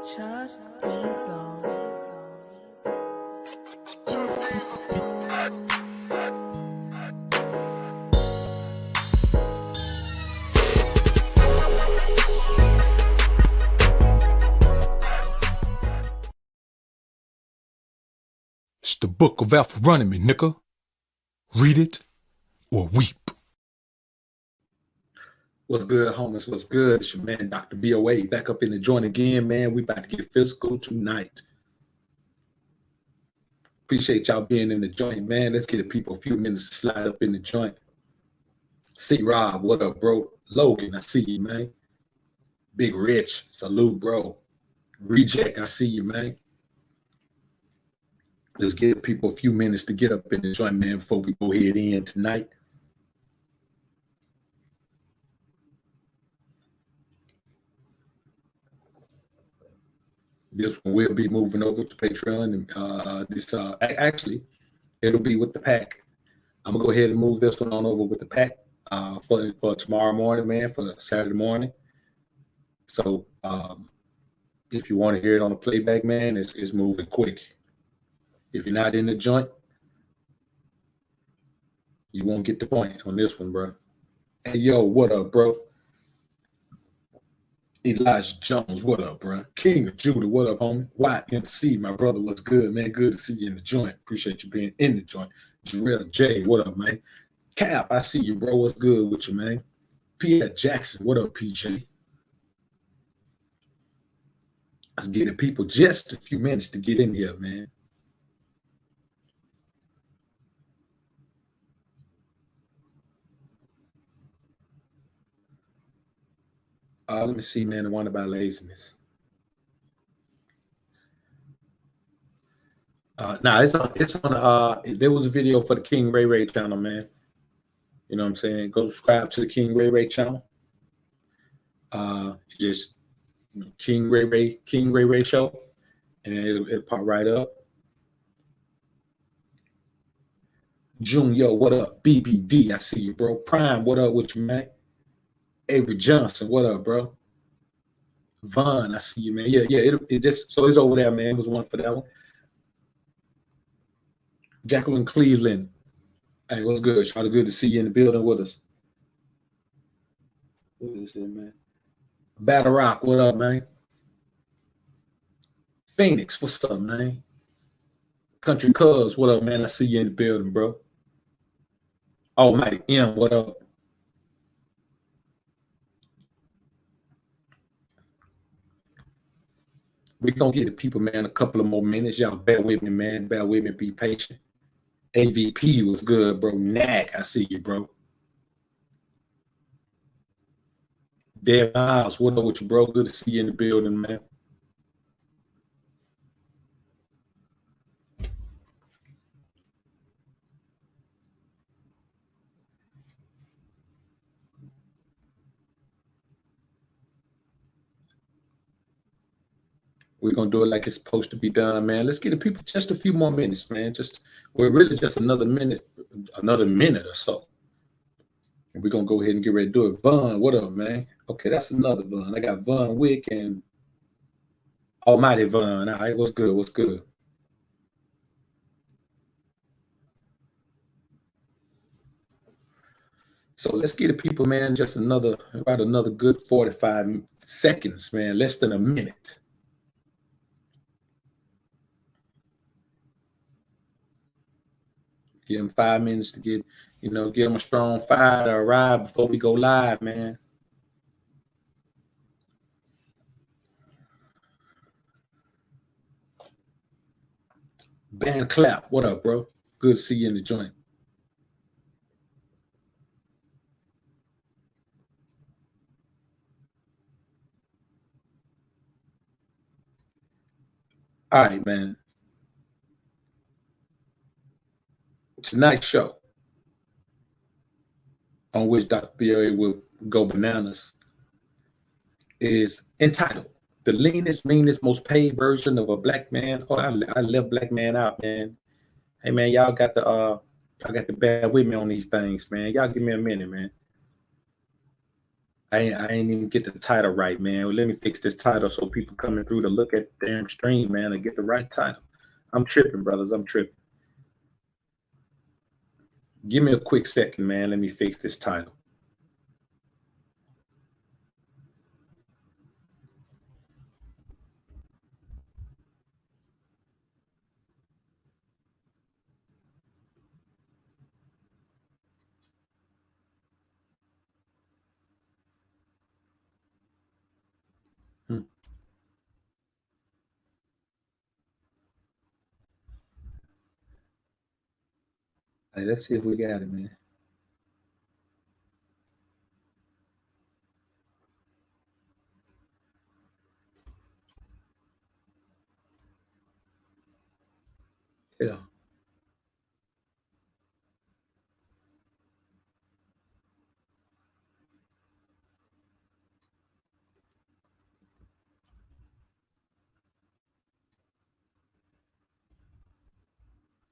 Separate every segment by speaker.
Speaker 1: Chuck Diesel.
Speaker 2: It's the book of Alpha running me, nigga. Read it or weep.
Speaker 3: What's good, homies? What's good? It's your man, Dr. BOA, back up in the joint again, man. We about to get physical tonight. Appreciate y'all being in the joint, man. Let's give people a few minutes to slide up in the joint. C. Rob, what up, bro? Logan, I see you, man. Big Rich, salute, bro. Reject, I see you, man. Let's give people a few minutes to get up in the joint, man, before we go head in tonight. This one will be moving over to Patreon, and actually, it'll be with the pack. I'm gonna go ahead and move this one on over with the pack for tomorrow morning, man, for Saturday morning. So if you want to hear it on the playback, man, it's moving quick. If you're not in the joint, you won't get the point on this one, bro. Hey, yo, what up, bro? Elijah Jones, what up, bro? King of Judah, what up, homie? YMC, my brother, what's good, man? Good to see you in the joint. Appreciate you being in the joint. Jarrell J, what up, man? Cap, I see you, bro. What's good with you, man? Pierre Jackson, what up, PJ? Let's give the people just a few minutes to get in here, man. Let me see, man, the one about laziness. It's on there was a video for the King Ray Ray channel, man. You know what I'm saying? Go subscribe to the King Ray Ray channel. Just King Ray Ray show, and it'll pop right up. Junior, what up? BBD, I see you, bro. Prime, what up with you, man? Avery Johnson, what up, bro? Vaughn, I see you, man. Yeah, it just, so it's over there, man. It was one for that one. Jacqueline Cleveland, hey, what's good? Charlie, good to see you in the building with us. What is it, man? Battle Rock, what up, man? Phoenix, what's up, man? Country Cubs, what up, man? I see you in the building, bro. Almighty M, what up? We're going to get the people, man, a couple of more minutes. Y'all bear with me, man. Bear with me. Be patient. AVP was good, bro. Knack, I see you, bro. Dev Miles, what up with you, bro? Good to see you in the building, man. We're going to do it like it's supposed to be done, man. Let's get the people just a few more minutes, man. We're really just another minute or so. And we're going to go ahead and get ready to do it. Vaughn, what up, man? Okay, that's another Vaughn. I got Vaughn Wick and Almighty Vaughn. All right, what's good? What's good? So let's get the people, man, just about another good 45 seconds, man. Less than a minute. Give them 5 minutes to give them a strong fire to arrive before we go live, man. Band Clap, what up, bro? Good to see you in the joint. All right, man. Tonight's show, on which Dr. BOA will go bananas, is entitled "The Leanest, Meanest, Most Paid Version of a Black Man." Oh, I left black man out, man. Hey, man, y'all got to bear with me on these things, man. Y'all give me a minute, man. I ain't even get the title right, man. Well, let me fix this title so people coming through to look at the damn stream, man, and get the right title. I'm tripping, brothers. I'm tripping. Give me a quick second, man. Let me fix this title. Hmm. Hey, let's see if we got it, man. Yeah.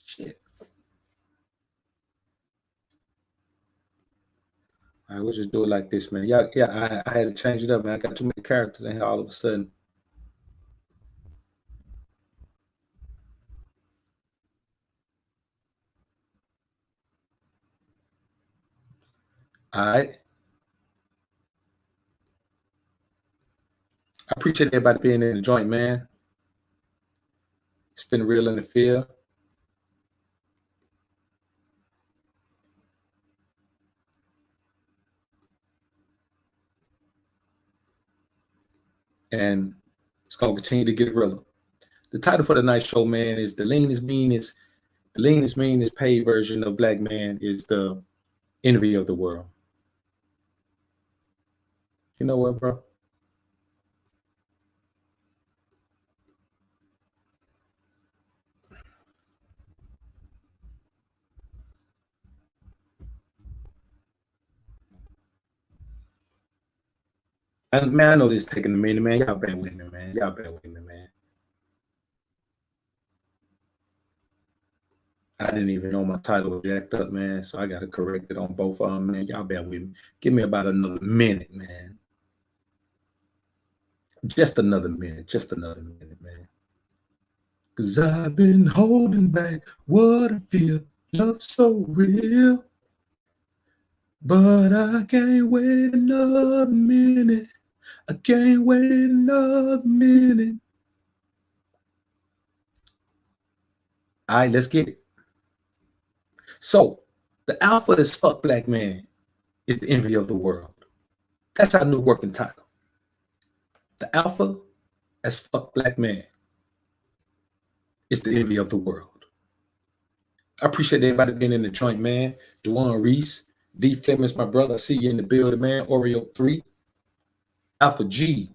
Speaker 3: Shit. All right, we'll just do it like this, man. Yeah, I had to change it up, man. I got too many characters in here all of a sudden. All right. I appreciate everybody being in the joint, man. It's been real in the field. And it's gonna continue to get realer. The title for tonight's show, man, is the leanest, meanest. The leanest, meanest paid version of Black Man is the envy of the world. You know what, bro? And man, I know this is taking a minute, man. Y'all bear with me, man. Y'all bear with me, man. I didn't even know my title was jacked up, man. So I got to correct it on both of them, man. Y'all bear with me. Give me about another minute, man. Just another minute. Just another minute, man. Cause I've been holding back what I feel. Love so real. But I can't wait another minute. I can't wait another minute. All right, let's get it. So, the alpha as fuck Black Man is the envy of the world. That's our new working title. The alpha as fuck Black Man is the envy of the world. I appreciate everybody being in the joint, man. Dewan Reese, D. Fleming's my brother. I see you in the building, man. Oreo 3, Alpha G,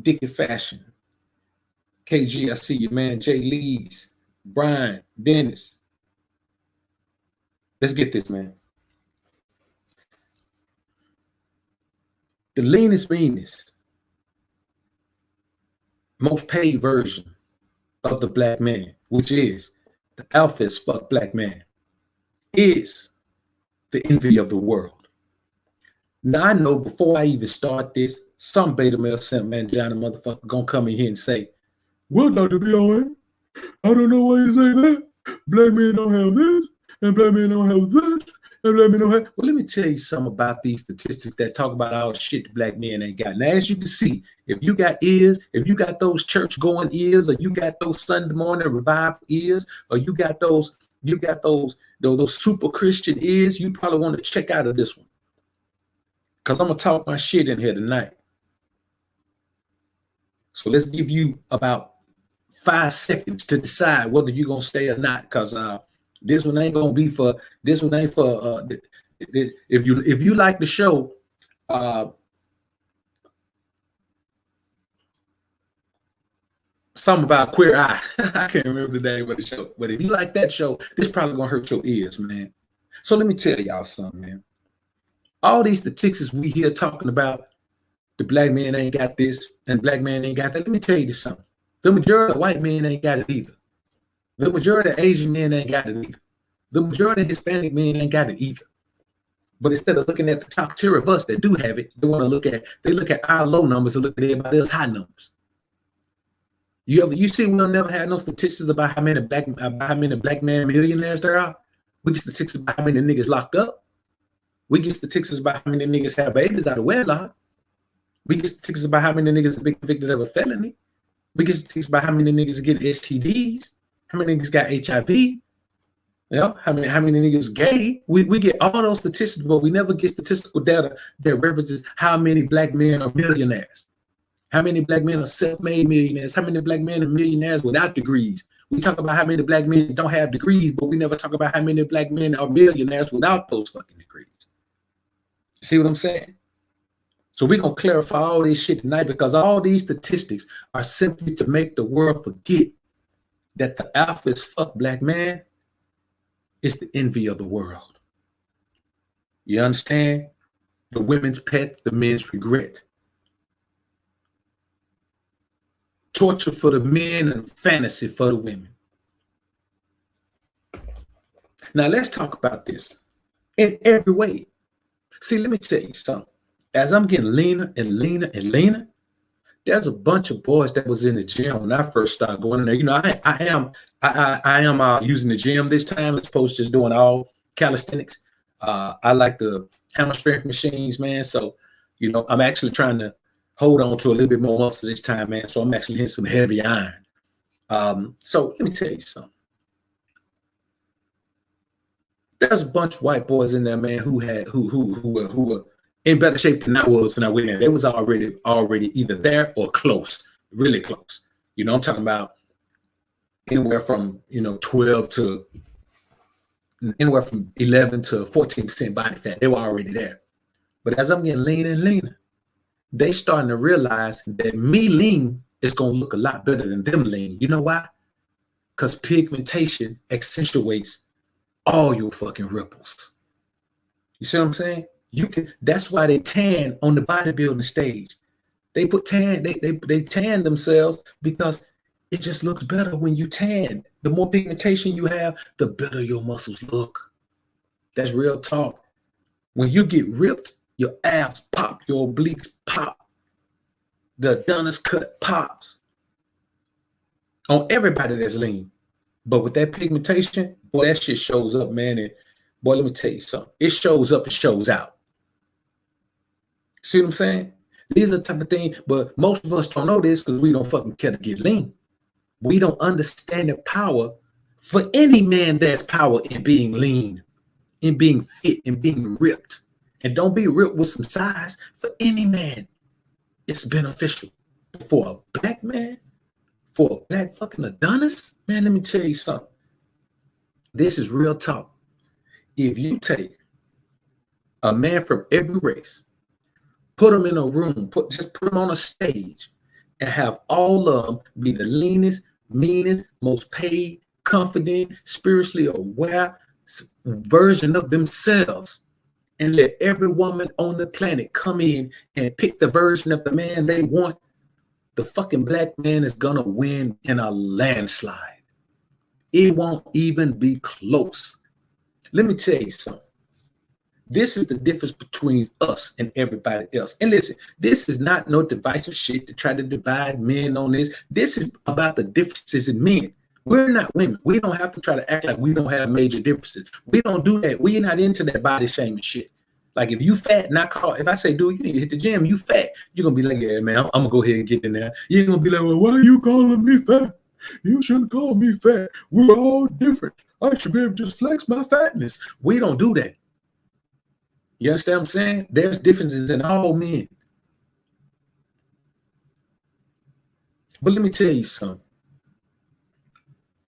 Speaker 3: Dickie Fashion, KG, I see you, man. Jay Lees, Brian, Dennis. Let's get this, man. The leanest, meanest, most paid version of the Black Man, which is the alpha as fuck Black Man, is the envy of the world. Now I know before I even start this, some beta male simp man, Johnny motherfucker, gonna come in here and say, "Well, Dr. B.O.A., I don't know why you say that. Black men don't have this, and black men don't have this, and black men don't have." Well, let me tell you something about these statistics that talk about all the shit the black men ain't got. Now, as you can see, if you got ears, if you got those church going ears, or you got those Sunday morning revived ears, or you got those super Christian ears, you probably want to check out of this one. Because I'm gonna talk my shit in here tonight. So let's give you about 5 seconds to decide whether you're gonna stay or not, because this one ain't gonna be for this one ain't for if you like the show, something about queer eye. I can't remember the name of the show, but if you like that show, this probably gonna hurt your ears, man. So let me tell y'all something, man. All these statistics we here talking about, the black man ain't got this and black man ain't got that. Let me tell you something. The majority of white men ain't got it either. The majority of Asian men ain't got it either. The majority of Hispanic men ain't got it either. But instead of looking at the top tier of us that do have it, they look at our low numbers and look at everybody else's high numbers. You see, we'll never have no statistics about how many black man millionaires there are. We get statistics about how many niggas locked up. We get statistics about how many niggas have babies out of wedlock. We get statistics about how many niggas have been convicted of a felony. We get statistics about how many niggas get STDs, how many niggas got HIV. You know, how many niggas gay. We get all those statistics, but we never get statistical data that references how many black men are millionaires. How many black men are self-made millionaires? How many black men are millionaires without degrees? We talk about how many black men don't have degrees, but we never talk about how many black men are millionaires without those fucking degrees. See what I'm saying? So we're going to clarify all this shit tonight, because all these statistics are simply to make the world forget that the alpha as fuck black man is the envy of the world. You understand? The women's pet, the men's regret. Torture for the men and fantasy for the women. Now let's talk about this in every way. See, let me tell you something. As I'm getting leaner and leaner and leaner, there's a bunch of boys that was in the gym when I first started going in there. You know, I am using the gym this time as opposed to just doing all calisthenics. I like the hammer strength machines, man. So, you know, I'm actually trying to hold on to a little bit more muscle this time, man. So I'm actually hitting some heavy iron. So let me tell you something. There's a bunch of white boys in there, man, who were in better shape than I was when I went in. They was already either there or close, really close. You know, I'm talking about anywhere from 12 to anywhere from 11 to 14% body fat. They were already there. But as I'm getting leaner and leaner, they starting to realize that me lean is gonna look a lot better than them lean. You know why? Because pigmentation accentuates all your fucking ripples. You see what I'm saying? That's why they tan on the bodybuilding stage. They put tan, they tan themselves because it just looks better when you tan. The more pigmentation you have, the better your muscles look. That's real talk. When you get ripped, your abs pop, your obliques pop, the Adonis cut pops on everybody that's lean. But with that pigmentation, boy, that shit shows up, man. And boy, let me tell you something. It shows up and shows out. See what I'm saying? These are the type of things, but most of us don't know this because we don't fucking care to get lean. We don't understand the power for any man. There's power in being lean, in being fit, in being ripped. And don't be ripped with some size. For any man, it's beneficial. For a black man, for a black fucking Adonis, man, let me tell you something. This is real talk. If you take a man from every race, put him in a room, just put him on a stage, and have all of them be the leanest, meanest, most paid, confident, spiritually aware version of themselves, and let every woman on the planet come in and pick the version of the man they want, the fucking black man is gonna win in a landslide. It won't even be close. Let me tell you something. This is the difference between us and everybody else. And listen, this is not no divisive shit to try to divide men on this. This is about the differences in men. We're not women. We don't have to try to act like we don't have major differences. We don't do that. We're not into that body shaming shit. Like if you fat and if I say, dude, you need to hit the gym, you fat, you're going to be like, yeah, man, I'm going to go ahead and get in there. You're going to be like, well, why are you calling me fat? You shouldn't call me fat. We're all different. I should be able to just flex my fatness. We don't do that. You understand what I'm saying? There's differences in all men. But let me tell you something.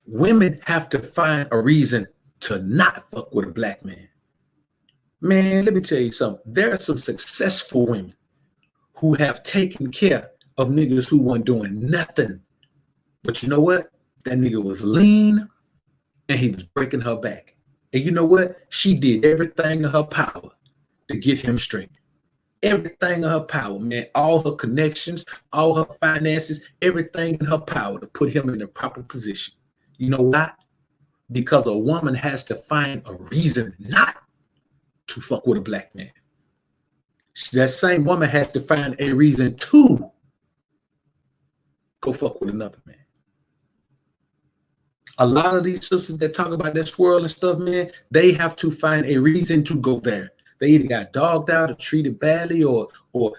Speaker 3: Women have to find a reason to not fuck with a black man. Man, let me tell you something. There are some successful women who have taken care of niggas who weren't doing nothing. But you know what? That nigga was lean and he was breaking her back. And you know what? She did everything in her power to get him straight. Everything in her power, man. All her connections, all her finances, everything in her power to put him in the proper position. You know why? Because a woman has to find a reason not to to fuck with a black man. That same woman has to find a reason to go fuck with another man. A lot of these sisters that talk about that swirl and stuff, man, they have to find a reason to go there. They either got dogged out or treated badly, or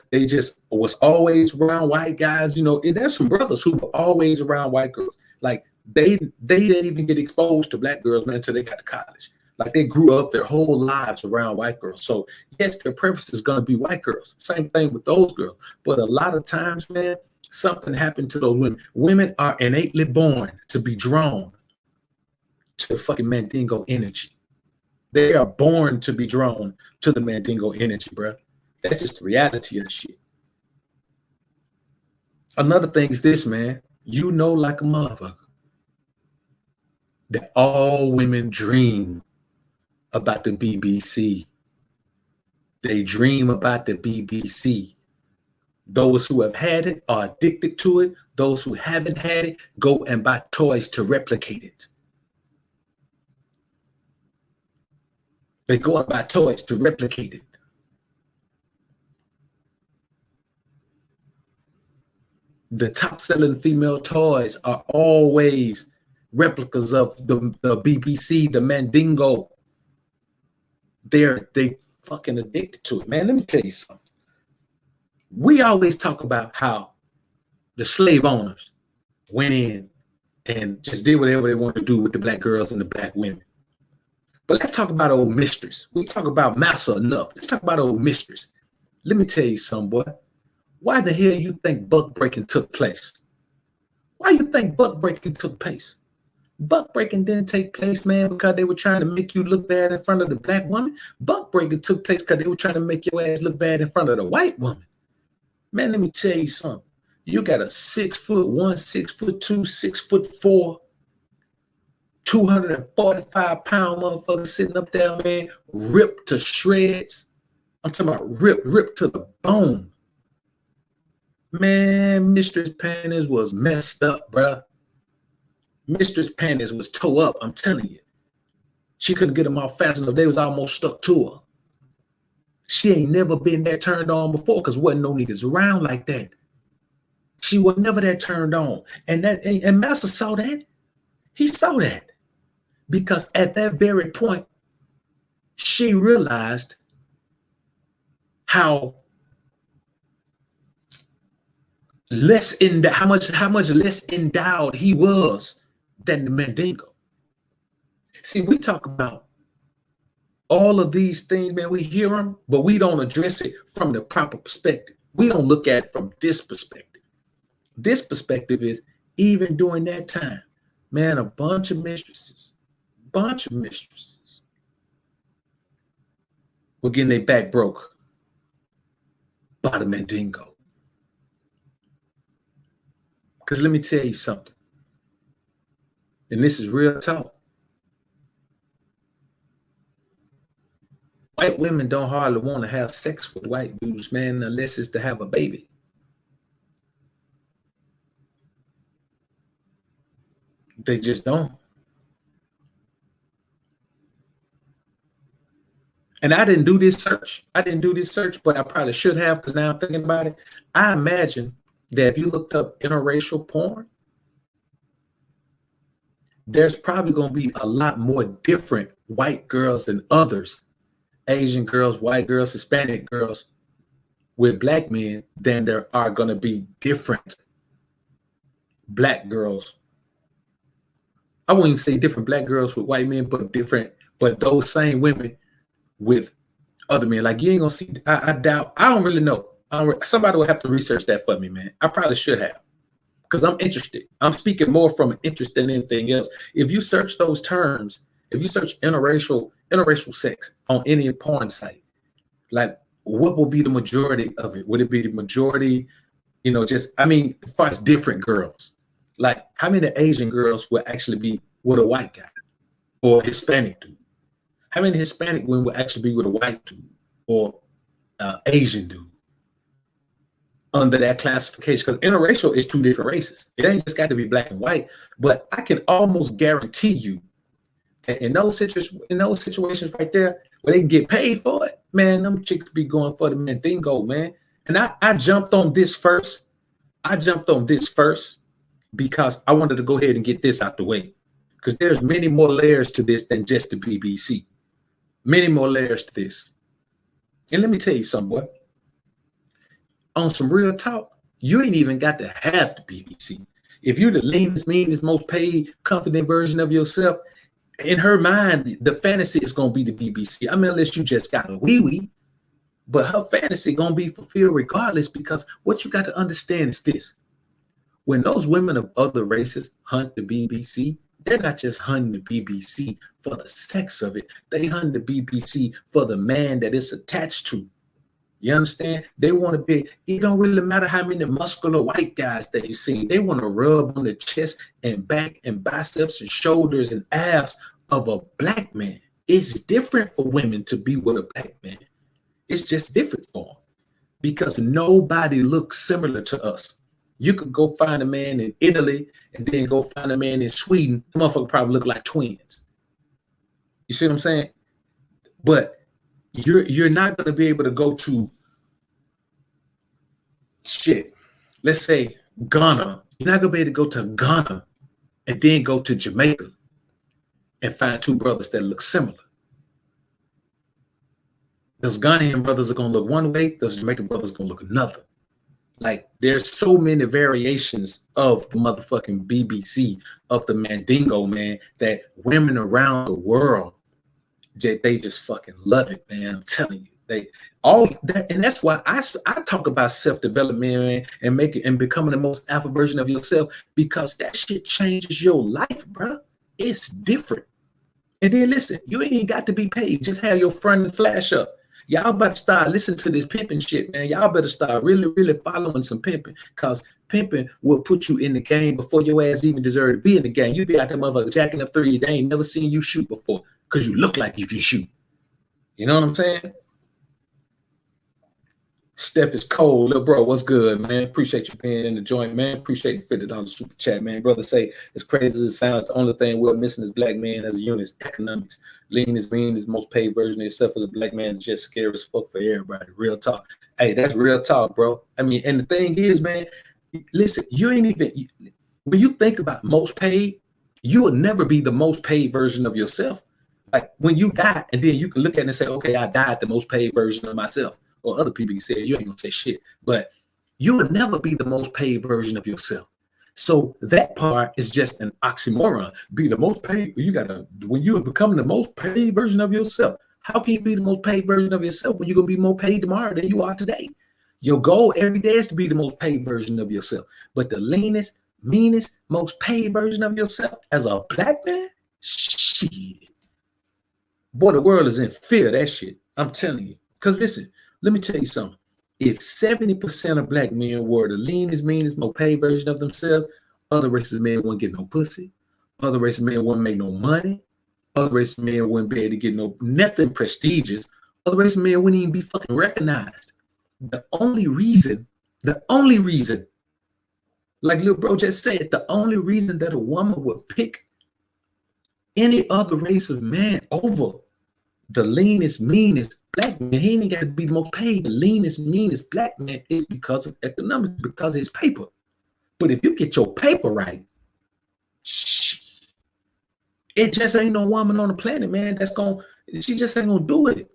Speaker 3: they just was always around white guys. You know, there's some brothers who were always around white girls. Like they didn't even get exposed to black girls, man, until they got to college. Like they grew up their whole lives around white girls. So yes, their preference is gonna be white girls. Same thing with those girls. But a lot of times, man, something happened to those women. Women are innately born to be drawn to the fucking Mandingo energy. They are born to be drawn to the Mandingo energy, bro. That's just the reality of the shit. Another thing is this, man. You know, like a motherfucker, that all women dream about the BBC. They dream about the BBC. Those who have had it are addicted to it. Those who haven't had it go and buy toys to replicate it. They go and buy toys to replicate it. The top selling female toys are always replicas of the BBC, the Mandingo. They fucking addicted to it, man. Let me tell you something. We always talk about how the slave owners went in and just did whatever they wanted to do with the black girls and the black women. But let's talk about old mistress. We talk about massa enough. Let's talk about old mistress. Let me tell you something, boy. Why the hell you think buck breaking took place? Why you think buck breaking took place? Buck breaking didn't take place, man, because they were trying to make you look bad in front of the black woman. Buck breaking took place because they were trying to make your ass look bad in front of the white woman. Man, let me tell you something. You got a 6'1", 6'2", 6'4", 245-pound motherfucker sitting up there, man, ripped to shreds. I'm talking about ripped to the bone. Man, Mistress Panties was messed up, bruh. Mistress Panties was toe up, I'm telling you. She couldn't get them off fast enough. They was almost stuck to her. She ain't never been that turned on before because wasn't no niggas around like that. She was never that turned on. And Master saw that. He saw that. Because at that very point, she realized how how much less endowed he was than the Mandingo. See, we talk about all of these things, man. We hear them, but we don't address it from the proper perspective. We don't look at it from this perspective. This perspective is even during that time, man, a bunch of mistresses were getting their back broke by the Mandingo. Because let me tell you something, and this is real talk. White women don't hardly want to have sex with white dudes, man, unless it's to have a baby. They just don't. And I didn't do this search. But I probably should have, because now I'm thinking about it. I imagine that if you looked up interracial porn, there's probably going to be a lot more different white girls than others, Asian girls, white girls, Hispanic girls with black men than there are going to be different black girls. I won't even say different black girls with white men, but those same women with other men. Like you ain't gonna see. I doubt. I don't really know. Somebody will have to research that for me, man. I probably should have, because I'm interested. I'm speaking more from an interest than anything else. If you search those terms, if you search interracial sex on any porn site, like what will be the majority of it? Would it be the majority? As far as different girls, like how many Asian girls will actually be with a white guy or Hispanic dude? How many Hispanic women will actually be with a white dude or Asian dude under that classification? Because interracial is two different races. It ain't just got to be black and white, but I can almost guarantee you In those situations right there where they can get paid for it, man, them chicks be going for the Mandingo, man. And I jumped on this first. I jumped on this first because I wanted to go ahead and get this out the way. Because there's many more layers to this than just the BBC. Many more layers to this. And let me tell you something, boy. On some real talk, you ain't even got to have the BBC. If you're the leanest, meanest, most paid, confident version of yourself, in her mind, the fantasy is going to be the BBC. I mean, unless you just got a wee-wee, but her fantasy going to be fulfilled regardless, because what you got to understand is this. When those women of other races hunt the BBC, they're not just hunting the BBC for the sex of it. They hunt the BBC for the man that it's attached to. You understand? They want to be, it don't really matter how many muscular white guys that you see. They want to rub on the chest and back and biceps and shoulders and abs of a black man. It's different for women to be with a black man. It's just different for them because nobody looks similar to us. You could go find a man in Italy and then go find a man in Sweden. The motherfucker probably look like twins. You see what I'm saying? But you're not going to be able to go to shit. Let's say Ghana. You're not going to be able to go to Ghana and then go to Jamaica and find two brothers that look similar. Those Ghanaian brothers are going to look one way. Those Jamaican brothers are going to look another. Like, there's so many variations of the motherfucking BBC, of the Mandingo, man, that women around the world, they just fucking love it, man. I'm telling you. They all that, and that's why I talk about self-development, man, and becoming the most alpha version of yourself, because that shit changes your life, bro. It's different. And then listen, you ain't got to be paid. Just have your front and flash up. Y'all about to start listening to this pimping shit, man. Y'all better start really, really following some pimping, because pimping will put you in the game before your ass even deserve to be in the game. You be out there motherfucker jacking up 3. They ain't never seen you shoot before because you look like you can shoot. You know what I'm saying? Steph is cold. Little bro, what's good, man? Appreciate you being in the joint, man. Appreciate the $50 super chat, man. Brother say, as crazy as it sounds, the only thing we're missing as black men as a unit is economics. Leanest, meanest, most paid version of yourself as a black man is just scary as fuck for everybody. Real talk. Hey, that's real talk, bro. I mean, and the thing is, man, listen, you ain't even, when you think about most paid, you will never be the most paid version of yourself. Like when you die, and then you can look at it and say, okay, I died the most paid version of myself. Or other people can say, you ain't gonna say shit, but you will never be the most paid version of yourself. So that part is just an oxymoron. Be the most paid. You gotta, when you become the most paid version of yourself, how can you be the most paid version of yourself when you're gonna be more paid tomorrow than you are today? Your goal every day is to be the most paid version of yourself. But the leanest, meanest, most paid version of yourself as a black man, shit. Boy, the world is in fear of that shit. I'm telling you. Because listen, let me tell you something. If 70% of black men were the leanest, meanest, most paid version of themselves, other races of men wouldn't get no pussy. Other races of men wouldn't make no money. Other races of men wouldn't be able to get nothing prestigious. Other races of men wouldn't even be fucking recognized. The only reason, like little bro just said, the only reason that a woman would pick any other race of man over the leanest, meanest black man, he ain't got to be the most paid. The leanest, meanest black man is because of economics, because of his paper. But if you get your paper right, it just ain't no woman on the planet, man, she just ain't gonna do it.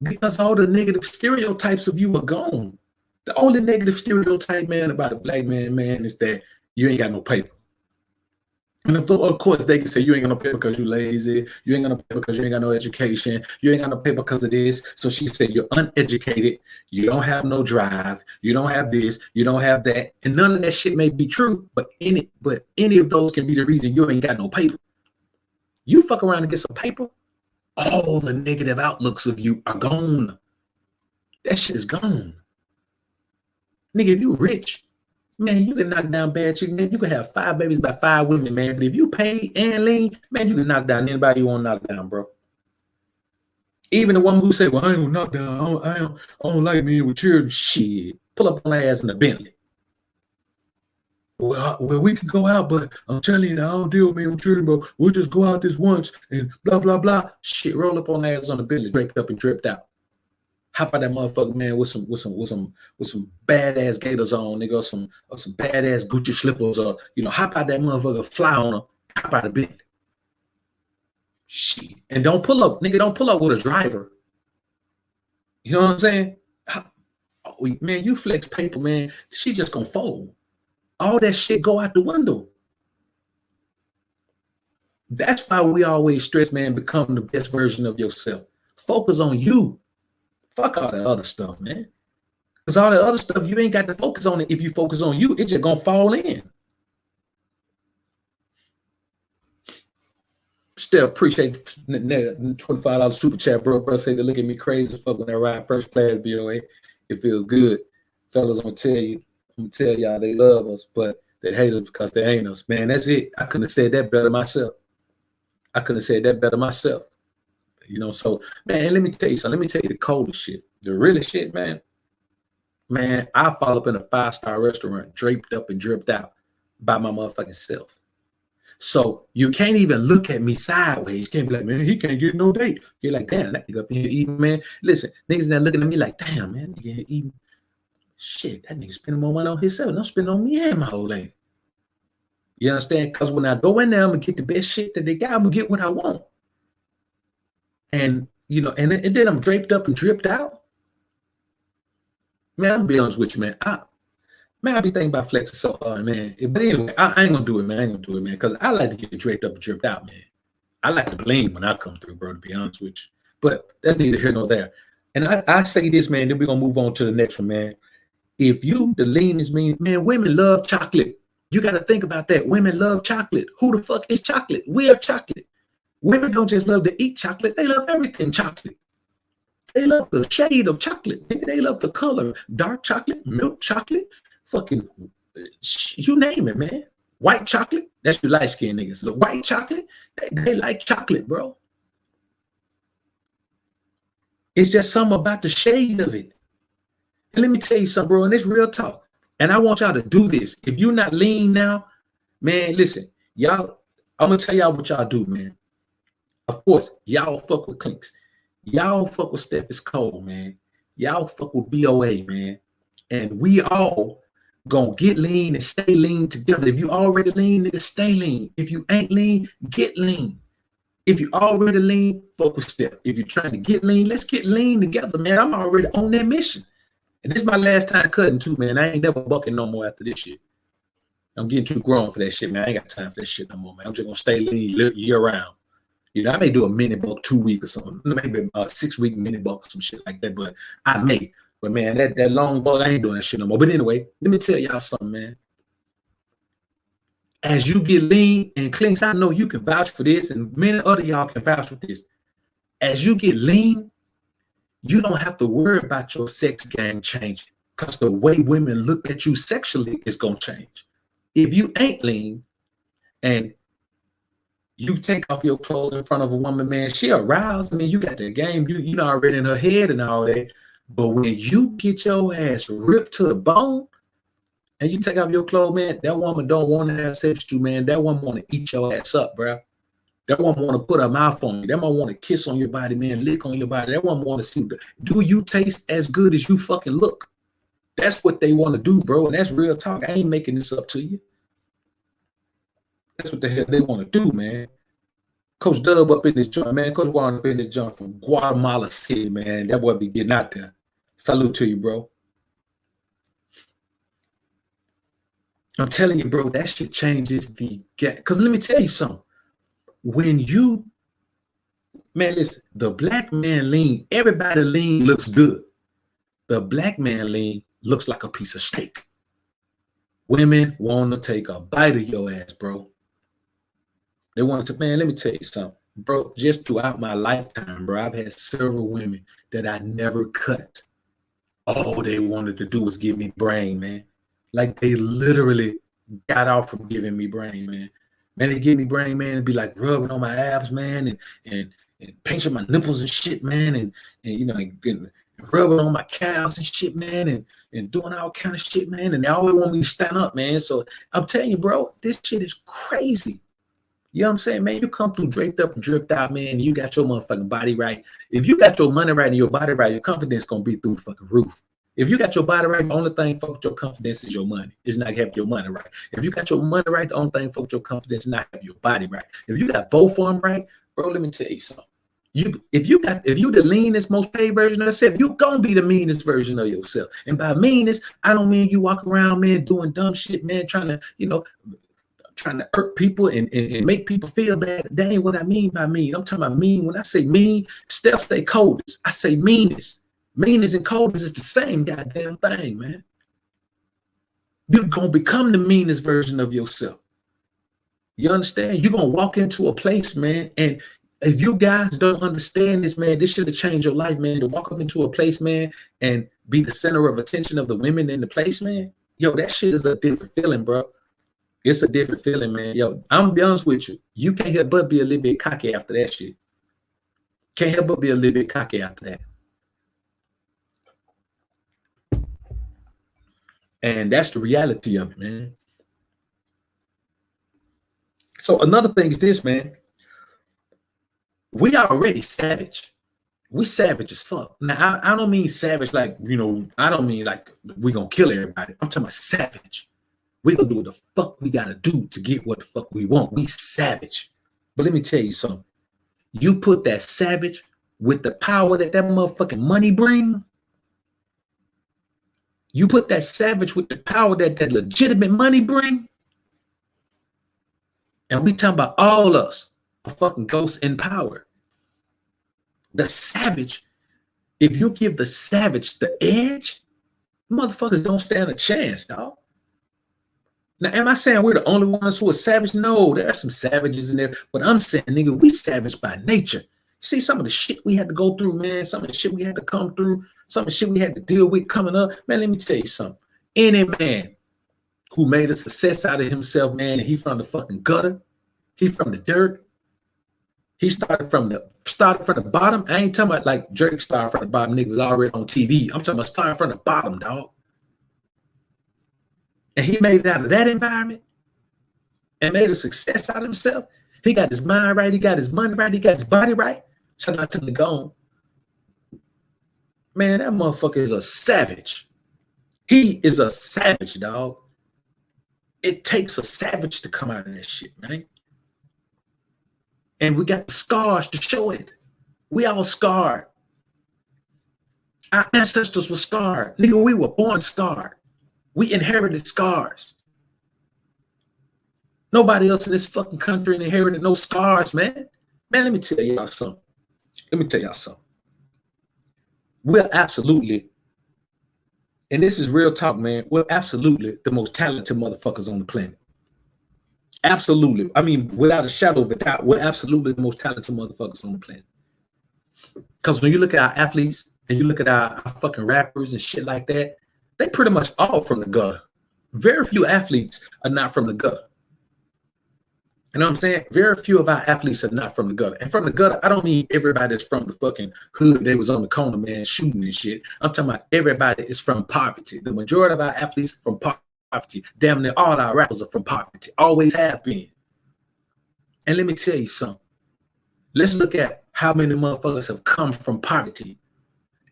Speaker 3: Because all the negative stereotypes of you are gone. The only negative stereotype, man, about a black man, is that you ain't got no paper. And of course, they can say you ain't got no paper because you lazy. You ain't got no paper because you ain't got no education. You ain't got no paper because of this. So she said you're uneducated. You don't have no drive. You don't have this. You don't have that. And none of that shit may be true, but any of those can be the reason you ain't got no paper. You fuck around and get some paper, all the negative outlooks of you are gone. That shit is gone. Nigga, if you rich, man, you can knock down bad chicks, man. You can have 5 babies by 5 women, man. But if you pay and lean, man, you can knock down anybody you want to knock down, bro. Even the one who say, well, I ain't gonna knock down. I don't like men with children. Shit. Pull up on her ass in the Bentley. well, we can go out, but I'm telling you, I don't deal with me on children, bro. We'll just go out this once and blah, blah, blah. Shit, roll up on ass on the Bentley, draped up and dripped out. How about that motherfucker, man, with some badass gators on, nigga, or some badass Gucci slippers, or how about that motherfucker fly on her? How about a Bentley? Shit. And don't pull up, nigga, don't pull up with a driver. You know what I'm saying? Man, you flex paper, man. She just gonna fold. All that shit go out the window. That's why we always stress, man, become the best version of yourself. Focus on you. Fuck all the other stuff, man. Because all the other stuff, you ain't got to focus on it. If you focus on you, it's just gonna fall in. Steph, appreciate $25 super chat, bro. Bro, say they look at me crazy as fuck when I ride first class BOA. It feels good. Fellas, I'm gonna tell y'all they love us, but they hate us because they ain't us. Man, that's it. I couldn't have said that better myself. So, man, let me tell you something. Let me tell you the coldest shit. The really shit, man. Man, I fall up in a 5-star restaurant, draped up and dripped out by my motherfucking self. So you can't even look at me sideways. You can't be like, man, he can't get no date. You're like, damn, that nigga up in here eating, man. Listen, niggas now looking at me like, damn, man, nigga eating. Shit, that nigga spending more money on himself. Don't spend on me and my old lady. You understand? Because when I go in there, I'm gonna get the best shit that they got. I'm gonna get what I want. And and then I'm draped up and dripped out. Man, I'm gonna be honest with you, man. I be thinking about flexing so hard, man. But anyway, I ain't gonna do it, man. Because I like to get draped up and dripped out, man. I like to bling when I come through, bro, to be honest with you. But that's neither here nor there. And I say this, man, then we're gonna move on to the next one, man. If you, the leanest mean, man, women love chocolate. You got to think about that. Women love chocolate. Who the fuck is chocolate? We are chocolate. Women don't just love to eat chocolate. They love everything chocolate. They love the shade of chocolate. They love the color. Dark chocolate, milk chocolate, fucking, you name it, man. White chocolate, that's your light-skinned niggas. The white chocolate, they like chocolate, bro. It's just something about the shade of it. And let me tell you something, bro, and it's real talk. And I want y'all to do this. If you're not lean now, man, listen, y'all, I'm going to tell y'all what y'all do, man. Of course, y'all fuck with Clinks. Y'all fuck with Steph is cold, man. Y'all fuck with BOA, man. And we all gonna get lean and stay lean together. If you already lean, nigga, stay lean. If you ain't lean, get lean. If you already lean, fuck with Steph. If you're trying to get lean, let's get lean together, man. I'm already on that mission. And this is my last time cutting too, man. I ain't never bucking no more after this shit. I'm getting too grown for that shit, man. I ain't got time for that shit no more, man. I'm just gonna stay lean year round. I may do a mini buck 2 weeks or something, maybe a 6-week mini buck or some shit like that, but I may. But man, that long buck, I ain't doing that shit no more. But anyway, let me tell y'all something, man. As you get lean, and Clinks, I know you can vouch for this, and many other y'all can vouch for this. As you get lean, you don't have to worry about your sex game changing, because the way women look at you sexually is gonna change. If you ain't lean and you take off your clothes in front of a woman, man, she aroused. I mean, you got the game, you know, already in her head and all that. But when you get your ass ripped to the bone and you take off your clothes, man, that woman don't want to have sex with you, man. That woman want to eat your ass up, bro. That woman want to put her mouth on you. That woman want to kiss on your body, man, lick on your body. That woman want to see, do you taste as good as you fucking look? That's what they want to do, bro. And that's real talk. I ain't making this up to you. That's what the hell they want to do, man. Coach Dub up in this joint, man. Coach Warren up in this joint from Guatemala City, man. That boy be getting out there. Salute to you, bro. I'm telling you, bro, that shit changes the game. Because let me tell you something. When you, man, listen, the black man lean, everybody lean looks good. The black man lean looks like a piece of steak. Women want to take a bite of your ass, bro. They want to, man, let me tell you something, bro. Just throughout my lifetime, bro, I've had several women that I never cut. All they wanted to do was give me brain, man. Like they literally got off from giving me brain, man. Man, they give me brain, man, and be like rubbing on my abs, man, and pinching my nipples and shit, man, and you know, and rubbing on my calves and shit, man, and doing all kind of shit, man. And they always want me to stand up, man. So I'm telling you, bro, this shit is crazy. You know what I'm saying, man? You come through draped up and dripped out, man. And you got your motherfucking body right. If you got your money right and your body right, your confidence gonna be through the fucking roof. If you got your body right, the only thing fuck with your confidence is your money. It's not having your money right. If you got your money right, the only thing fuck with your confidence is not having your body right. If you got both of them right, bro, let me tell you something. If you the leanest, most paid version of yourself, you gonna be the meanest version of yourself. And by meanest, I don't mean you walk around, man, doing dumb shit, man, trying to hurt people and make people feel bad. That ain't what I mean by mean. I'm talking about mean. When I say mean, Steph say coldest. I say meanest. Meanest and coldest is the same goddamn thing, man. You're gonna become the meanest version of yourself. You understand? You're gonna walk into a place, man, and if you guys don't understand this, man, this should have changed your life, man. To walk up into a place, man, and be the center of attention of the women in the place, man. Yo, that shit is a different feeling, bro. It's a different feeling, man. Yo, I'm gonna be honest with you. You can't help but be a little bit cocky after that shit. Can't help but be a little bit cocky after that. And that's the reality of it, man. So another thing is this, man. We are already savage. We savage as fuck. Now, I don't mean savage like, I don't mean like we gonna kill everybody. I'm talking about savage. We gonna do what the fuck we gotta do to get what the fuck we want. We savage. But let me tell you something. You put that savage with the power that motherfucking money bring. You put that savage with the power that legitimate money bring. And we talking about all us. A fucking ghost in power. The savage, if you give the savage the edge, motherfuckers don't stand a chance, dog. Now, am I saying we're the only ones who are savage? No, there are some savages in there, but I'm saying, nigga, we savage by nature. See some of the shit we had to go through, man, some of the shit we had to come through, some of the shit we had to deal with coming up. Man, let me tell you something. Any man who made a success out of himself, man, and he from the fucking gutter, he from the dirt, he started from the bottom. I ain't talking about like Drake started from the bottom, nigga was already on TV. I'm talking about starting from the bottom, dog. And he made it out of that environment and made a success out of himself. He got his mind right, he got his money right, he got his body right. Shout out to the gone. Man, that motherfucker is a savage. He is a savage, dog. It takes a savage to come out of that shit, man. And we got the scars to show it. We all scarred. Our ancestors were scarred. Nigga, we were born scarred. We inherited scars. Nobody else in this fucking country inherited no scars, man. Man, let me tell y'all something. We're absolutely, and this is real talk, man, we're absolutely the most talented motherfuckers on the planet. Absolutely. I mean, without a shadow of a doubt, we're absolutely the most talented motherfuckers on the planet. Because when you look at our athletes and you look at our fucking rappers and shit like that, they pretty much all from the gutter. Very few athletes are not from the gutter. You know what I'm saying? Very few of our athletes are not from the gutter. And from the gutter, I don't mean everybody that's from the fucking hood. They was on the corner, man, shooting and shit. I'm talking about everybody is from poverty. The majority of our athletes from poverty. Damn near all our rappers are from poverty. Always have been. And let me tell you something. Let's look at how many motherfuckers have come from poverty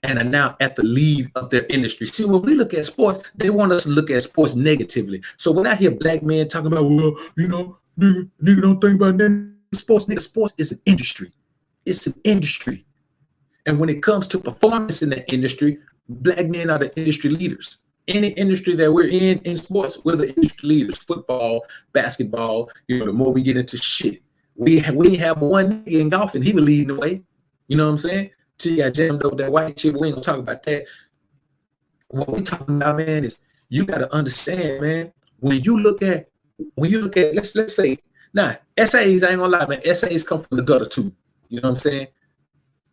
Speaker 3: and are now at the lead of their industry. See, when we look at sports, they want us to look at sports negatively. So when I hear black men talking about, well, nigga don't think about that sports. Nigga, sports is an industry. It's an industry. And when it comes to performance in that industry, black men are the industry leaders. Any industry that we're in sports, we're the industry leaders. Football, basketball, the more we get into shit. We have one nigga in golf and he was leading the way. You know what I'm saying? Till you got jammed up that white shit. We ain't gonna talk about that. What we talking about, man, is you gotta understand, man, when you look at let's say, now essays, I ain't gonna lie, man, essays come from the gutter too. You know what I'm saying?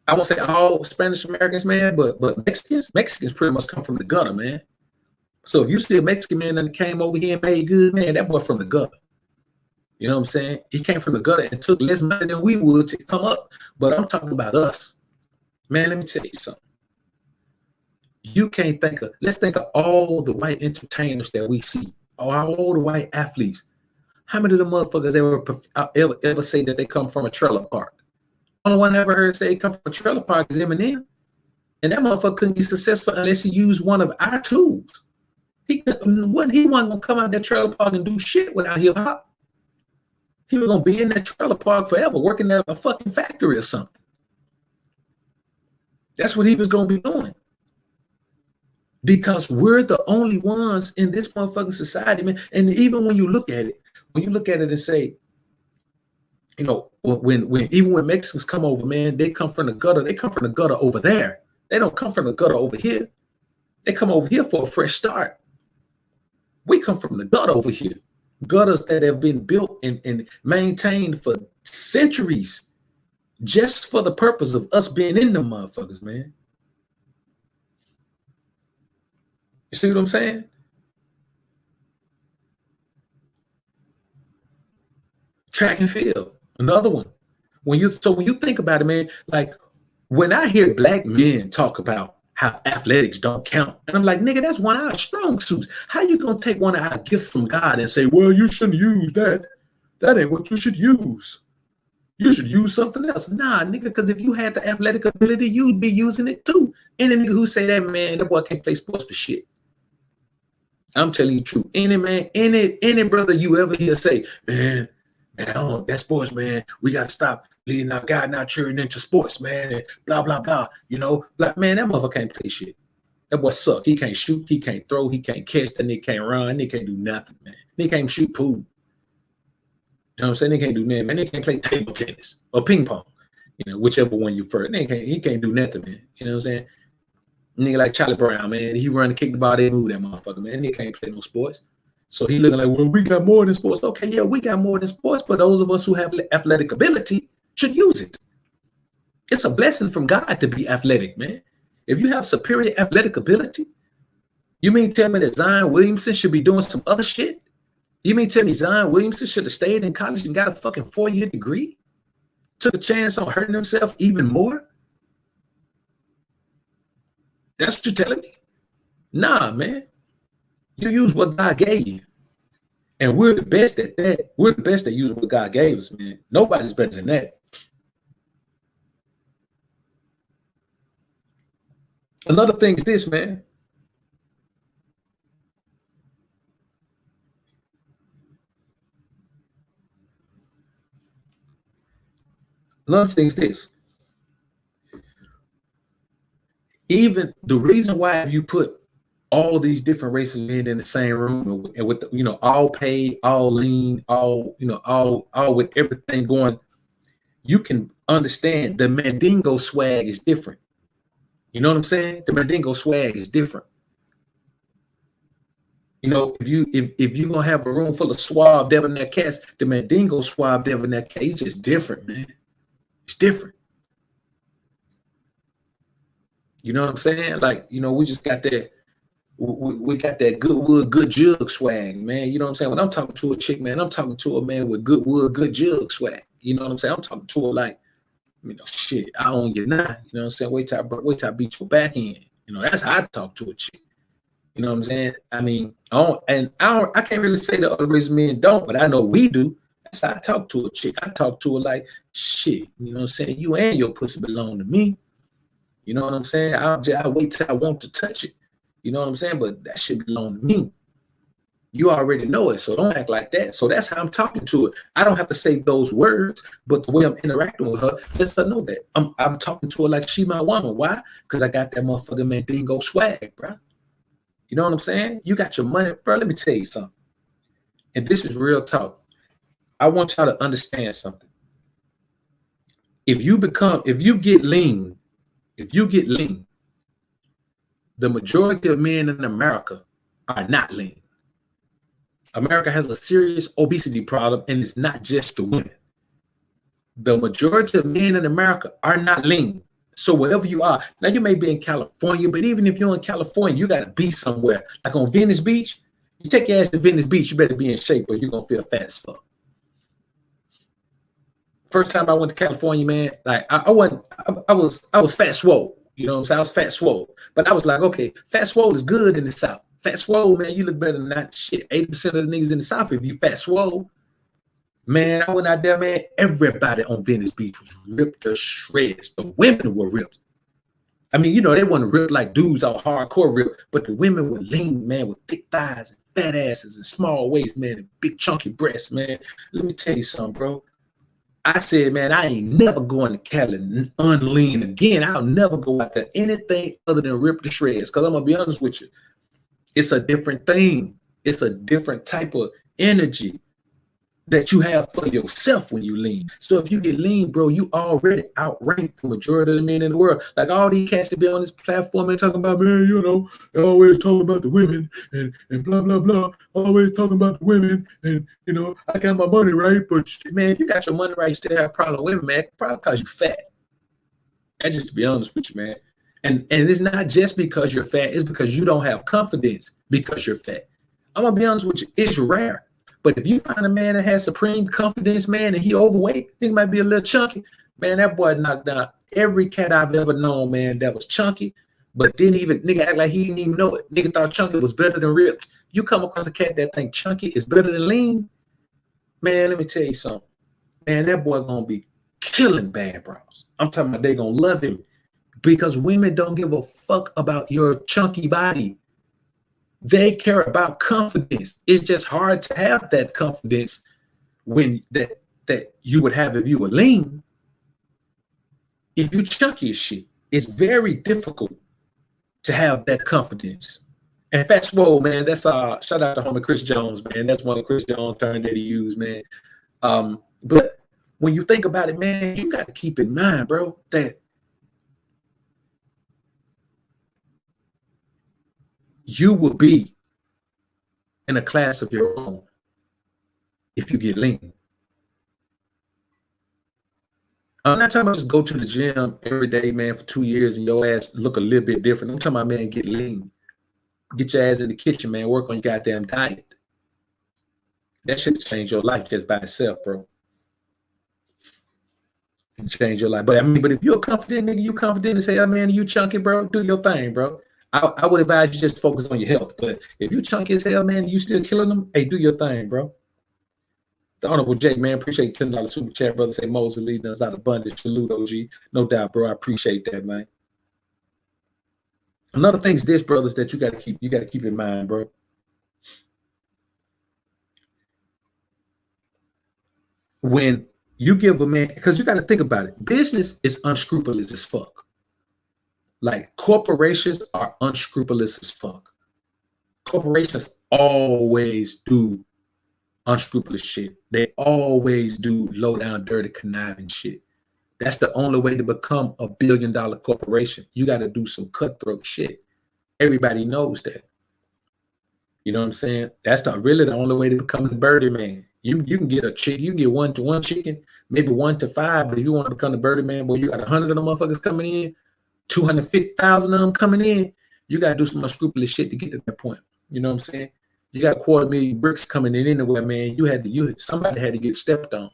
Speaker 3: I won't say all Spanish Americans, man, but Mexicans pretty much come from the gutter, man. So if you see a Mexican man that came over here and made good, man, that boy from the gutter. You know what I'm saying? He came from the gutter and took less money than we would to come up. But I'm talking about us. Man, let me tell you something. You can't think of, let's think of all the white entertainers that we see, or all the white athletes. How many of the motherfuckers ever say that they come from a trailer park? Only one I ever heard say they come from a trailer park is Eminem. And that motherfucker couldn't be successful unless he used one of our tools. He wasn't gonna come out that trailer park and do shit without hip hop. He was gonna be in that trailer park forever, working at a fucking factory or something. That's what he was gonna be doing. Because we're the only ones in this motherfucking society, man. And even when you look at it and say, you know, when Mexicans come over, man, they come from the gutter. They come from the gutter over there. They don't come from the gutter over here. They come over here for a fresh start. We come from the gutter over here. Gutters that have been built and maintained for centuries just for the purpose of us being in them motherfuckers, man. You see what I'm saying? Track and field, another one. When you think about it, man, like when I hear black men talk about how athletics don't count, and I'm like, nigga, that's one of our strong suits. How you gonna take one of our gifts from God and say, well, you shouldn't use that? That ain't what you should use. You should use something else. Nah, nigga, because if you had the athletic ability, you'd be using it too. Any nigga who say that, man, that boy can't play sports for shit. I'm telling you the truth. Any brother you ever hear say, man, that sports, man, we got to stop leading our God not children into sports, man, and blah, blah, blah. You know, like, man, that motherfucker can't play shit. That boy suck. He can't shoot. He can't throw. He can't catch. That nigga can't run. He can't do nothing, man. He can't shoot pool. You know what I'm saying? They can't do nothing, man. They can't play table tennis or ping pong, you know, whichever one you first. He can't do nothing, man. You know what I'm saying? Nigga like Charlie Brown, man. He run and kick the ball, they move that motherfucker, man. He can't play no sports. So he looking like, well, we got more than sports. Okay, yeah, we got more than sports, but those of us who have athletic ability should use it. It's a blessing from God to be athletic, man. If you have superior athletic ability, you mean tell me that Zion Williamson should be doing some other shit? You mean tell me Zion Williamson should have stayed in college and got a fucking 4-year degree? Took a chance on hurting himself even more? That's what you're telling me? Nah, man. You use what God gave you. And we're the best at that. We're the best at using what God gave us, man. Nobody's better than that. Another thing is this, man. Another thing is this. Even the reason why you put all these different races in the same room and with the, you know, all paid, all lean, all, you know, all with everything going, you can understand the Mandingo swag is different. You know what I'm saying? The Mandingo swag is different. You know, if you're gonna have a room full of suave debonair cats, the Mandingo suave debonair cat is just different, man. It's different. You know what I'm saying? Like, you know, we just got that. We got that good wood, good jug swag, man. You know what I'm saying? When I'm talking to a chick, man, I'm talking to a man with good wood, good jug swag. You know what I'm saying? I'm talking to her like, you know, shit, I own you now. You know what I'm saying? Wait till I beat your back in. You know, that's how I talk to a chick. You know what I'm saying? I mean, I can't really say the other race men don't, but I know we do. That's how I talk to a chick. I talk to her like, shit, you know what I'm saying? You and your pussy belong to me. You know what I'm saying? I'll wait till I want to touch it. You know what I'm saying? But that shit belong to me. You already know it, so don't act like that. So that's how I'm talking to her. I don't have to say those words, but the way I'm interacting with her lets her know that I'm talking to her like she my woman. Why? Because I got that motherfucking Mandingo swag, bro. You know what I'm saying? You got your money, bro. Let me tell you something. And this is real talk. I want y'all to understand something. If you get lean, the majority of men in America are not lean. America has a serious obesity problem, and it's not just the women. The majority of men in America are not lean. So wherever you are, now you may be in California, but even if you're in California, you got to be somewhere. Like on Venice Beach, you take your ass to Venice Beach, you better be in shape or you're going to feel fat as fuck. First time I went to California, man, like I was fat swole. You know what I'm saying? I was fat swole. But I was like, okay, fat swole is good in the South. Fat swole, man, you look better than that shit. 80% of the niggas in the South, if you fat swole, man, I went out there, man. Everybody on Venice Beach was ripped to shreds. The women were ripped. I mean, you know, they weren't ripped like dudes all hardcore ripped, but the women were lean, man, with thick thighs and fat asses and small waists, man, and big chunky breasts, man. Let me tell you something, bro. I said, man, I ain't never going to Cali unlean again. I'll never go out there anything other than rip the shreds. Because I'm going to be honest with you. It's a different thing. It's a different type of energy that you have for yourself when you lean. So if you get lean, bro, you already outrank the majority of the men in the world. Like all these cats to be on this platform and talking about, man, you know, they're always talking about the women and blah, blah, blah. Always talking about the women and, you know, I got my money right. But, man, if you got your money right, you still have a problem with women, man. Probably because you're fat. That's just to be honest with you, man. And it's not just because you're fat. It's because you don't have confidence because you're fat. I'm going to be honest with you. It's rare. But if you find a man that has supreme confidence, man, and he overweight, he might be a little chunky, man, that boy knocked down every cat I've ever known, man, that was chunky, but didn't even, nigga act like he didn't even know it. Nigga thought chunky was better than ripped. You come across a cat that think chunky is better than lean, man, let me tell you something. Man, that boy gonna be killing bad bros. I'm talking about they gonna love him because women don't give a fuck about your chunky body. They care about confidence. It's just hard to have that confidence when that you would have if you were lean. If you chunky as shit, it's very difficult to have that confidence. And fat swole, man, that's shout out to homie Chris Jones, man. That's one of Chris Jones' terms that he used, man. But when you think about it, man, you got to keep in mind, bro, that you will be in a class of your own if you get lean. I'm not talking about just go to the gym every day, man, for 2 years and your ass look a little bit different. I'm talking about, man, get lean. Get your ass in the kitchen, man. Work on your goddamn diet. That should change your life just by itself, bro. Change your life. But I mean, but if you're confident, nigga, you confident as hell, man, you chunky, bro, do your thing, bro. I would advise you just focus on your health. But if you chunky as hell, man, you still killing them, hey, do your thing, bro. The Honorable Jake, man, appreciate $10 super chat, brother. Say Mosley leading us out of abundance. Salute, OG. No doubt, bro. I appreciate that, man. Another thing is this, brothers, that you got to keep in mind, bro. When you give a man, because you got to think about it, business is unscrupulous as fuck. Like corporations are unscrupulous as fuck. Corporations always do unscrupulous shit. They always do low down, dirty, conniving shit. That's the only way to become a $1 billion corporation. You got to do some cutthroat shit. Everybody knows that. You know what I'm saying? That's not really the only way to become the birdie man. You can get a chick, you can get 1 to 1 chicken, maybe 1 to 5, but if you want to become the birdie man, boy, you got 100 of them motherfuckers coming in, 250,000 of them coming in. You got to do some unscrupulous shit to get to that point. You know what I'm saying? You got 250,000 bricks coming in anywhere, man. Somebody had to get stepped on.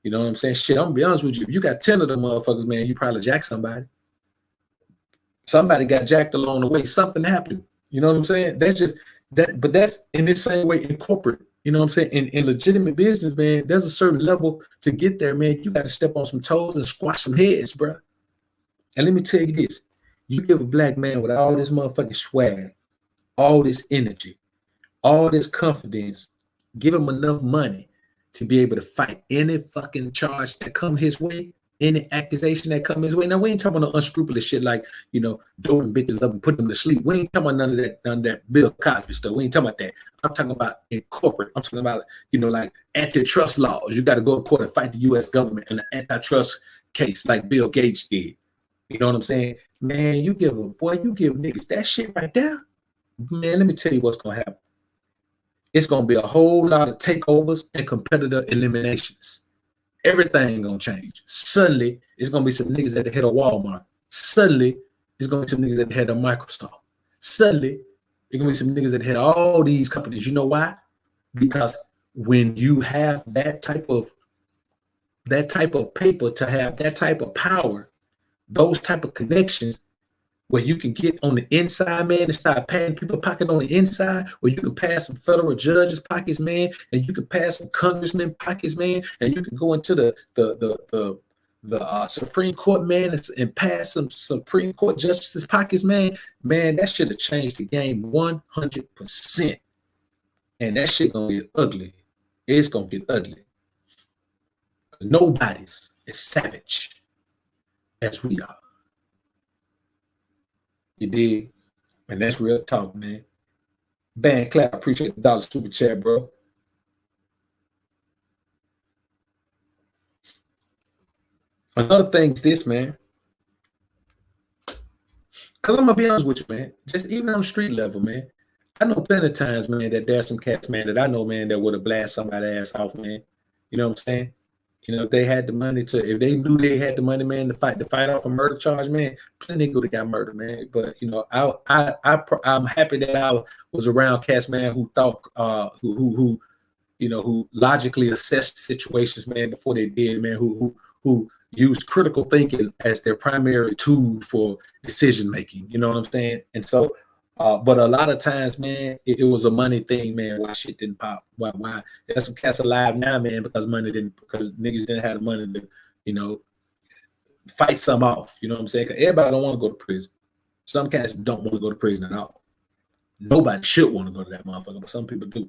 Speaker 3: You know what I'm saying? Shit, I'm gonna be honest with you. If you got 10 of them motherfuckers, man, you probably jacked somebody. Somebody got jacked along the way. Something happened. You know what I'm saying? That's just that, but that's in the same way in corporate. You know what I'm saying? In legitimate business, man, there's a certain level to get there, man. You got to step on some toes and squash some heads, bro. And let me tell you this. You give a black man with all this motherfucking swag, all this energy, all this confidence, give him enough money to be able to fight any fucking charge that come his way, any accusation that come his way. Now, we ain't talking about no unscrupulous shit like, you know, doing bitches up and putting them to sleep. We ain't talking about none of that Bill Cosby stuff. We ain't talking about that. I'm talking about in corporate. I'm talking about, you know, like antitrust laws. You got to go to court and fight the U.S. government in an antitrust case like Bill Gates did. You know what I'm saying? Man, you give niggas that shit right there. Man, let me tell you what's going to happen. It's going to be a whole lot of takeovers and competitor eliminations. Everything going to change. Suddenly, it's going to be some niggas at the head of Walmart. Suddenly, it's going to be some niggas at the head of Microsoft. Suddenly, it's going to be some niggas at the head of all these companies. You know why? Because when you have that type of paper to have that type of power, those type of connections where you can get on the inside, man, and start patting people pocket on the inside, where you can pass some federal judges' pockets, man, and you can pass some congressmen pockets, man, and you can go into the Supreme Court, man, and pass some Supreme Court justices' pockets, man. Man, that should have changed the game 100%. And that shit gonna get ugly. It's gonna get ugly. Nobody's as savage as we are. You dig? And that's real talk, man. Band clap, appreciate the dollar super chat, bro. Another thing is this, man. Because I'm gonna be honest with you, man. Just even on the street level, man. I know plenty of times, man, that there's some cats, man, that I know, man, that would have blasted somebody's ass off, man. You know what I'm saying? You know, if they had the money if they knew they had the money, man, to fight off a murder charge, man, plenty of people got murdered, man. But you know, I'm happy that I was around cats, man, who thought, who logically assessed situations, man, before they did, man, who used critical thinking as their primary tool for decision making. You know what I'm saying? And so, but a lot of times, man, it was a money thing, man. Why shit didn't pop? Why? There's some cats alive now, man, because niggas didn't have the money to, fight some off. You know what I'm saying? Because everybody don't want to go to prison. Some cats don't want to go to prison at all. Nobody should want to go to that motherfucker, but some people do.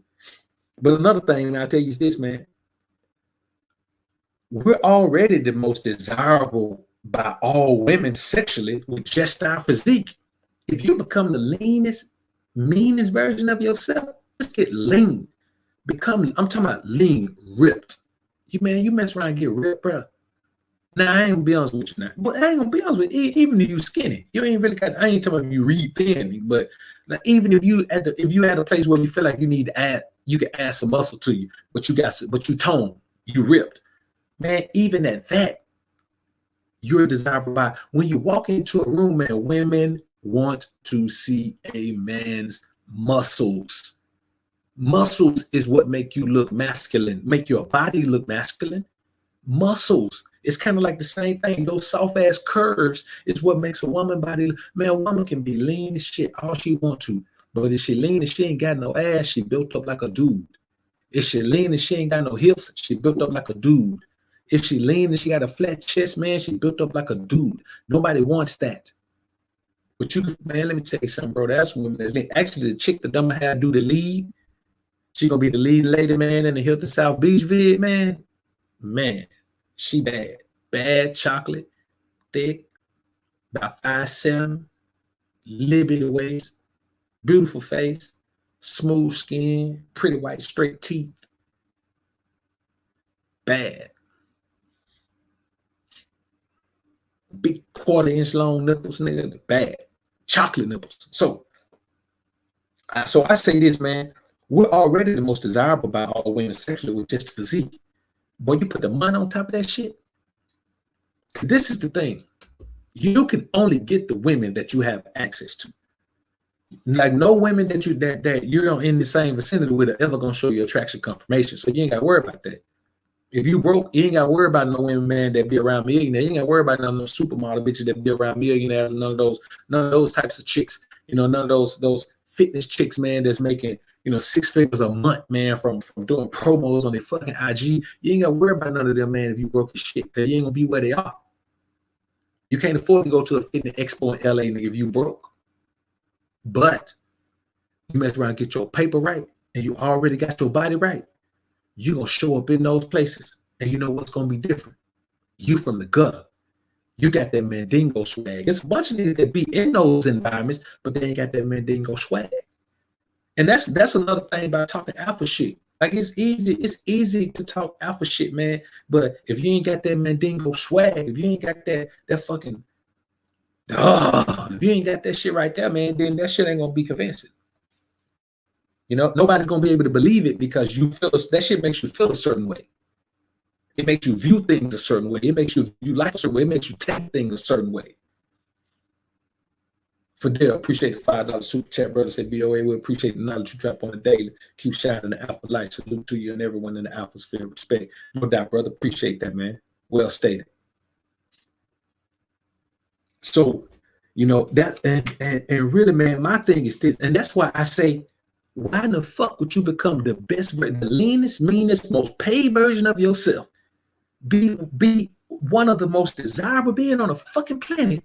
Speaker 3: But another thing, man, I'll tell you is this, man. We're already the most desirable by all women sexually with just our physique. If you become the leanest, meanest version of yourself, just get lean. I'm talking about lean, ripped. You mess around and get ripped, bro. Now, I ain't gonna be honest with you now. But I ain't gonna be honest with you, even if you skinny, you ain't really got, I ain't talking about if you read thin, but like, even if you at a place where you feel like you need to add, you can add some muscle to you, but you tone, you ripped. Man, even at that, you're desirable by when you walk into a room, man, women want to see a man's muscles. Muscles is what make you look masculine, make your body look masculine. Muscles. It's kind of like the same thing. Those soft ass curves is what makes a woman body. Man, a woman can be lean as shit all she want to, but if she lean and she ain't got no ass, she built up like a dude. If she lean and she ain't got no hips, she built up like a dude. If she lean and she got a flat chest, man, she built up like a dude. Nobody wants that. But man, let me tell you something, bro. That's women. Actually, the chick that don't have to do the lead, she gonna be the lead lady, man, in the Hilton South Beach vid, man. Man, she bad chocolate, thick, about 5'7", little bit of waist, beautiful face, smooth skin, pretty white, straight teeth, bad. Big 1/4 inch long nipples, nigga, bad. Chocolate nipples. So I say this, man. We're already the most desirable by all women sexually with just physique. Boy, you put the money on top of that shit. This is the thing. You can only get the women that you have access to. Like no women that you're in the same vicinity with are ever gonna show you attraction confirmation. So you ain't gotta worry about that. If you broke, you ain't got to worry about no women, man, that be around millionaires. You ain't got to worry about none of those supermodel bitches that be around millionaires and none of those types of chicks. None of those fitness chicks, man, that's making 6 figures a month, man, from doing promos on their fucking IG. You ain't got to worry about none of them, man, if you broke your shit, because you ain't gonna be where they are. You can't afford to go to a fitness expo in LA if you broke. But you mess around and get your paper right, and you already got your body right. You're going to show up in those places, and you know what's going to be different. You from the gutter. You got that Mandingo swag. It's a bunch of niggas that be in those environments, but they ain't got that Mandingo swag. And that's another thing about talking alpha shit. Like it's easy to talk alpha shit, man. But if you ain't got that Mandingo swag, if you ain't got that fucking, if you ain't got that shit right there, man, then that shit ain't going to be convincing. Nobody's gonna be able to believe it because that shit makes you feel a certain way. It makes you view things a certain way. It makes you view life a certain way. It makes you take things a certain way. Fidel, appreciate the $5 super chat, brother. Said BOA, we appreciate the knowledge you drop on the daily. Keep shining the alpha light. Salute to you and everyone in the alpha sphere. Respect. No doubt, brother. Appreciate that, man. Well stated. So, you know, that and really, man, my thing is this, and that's why I say, why in the fuck would you become the best, the leanest, meanest, most paid version of yourself? Be one of the most desirable being on a fucking planet,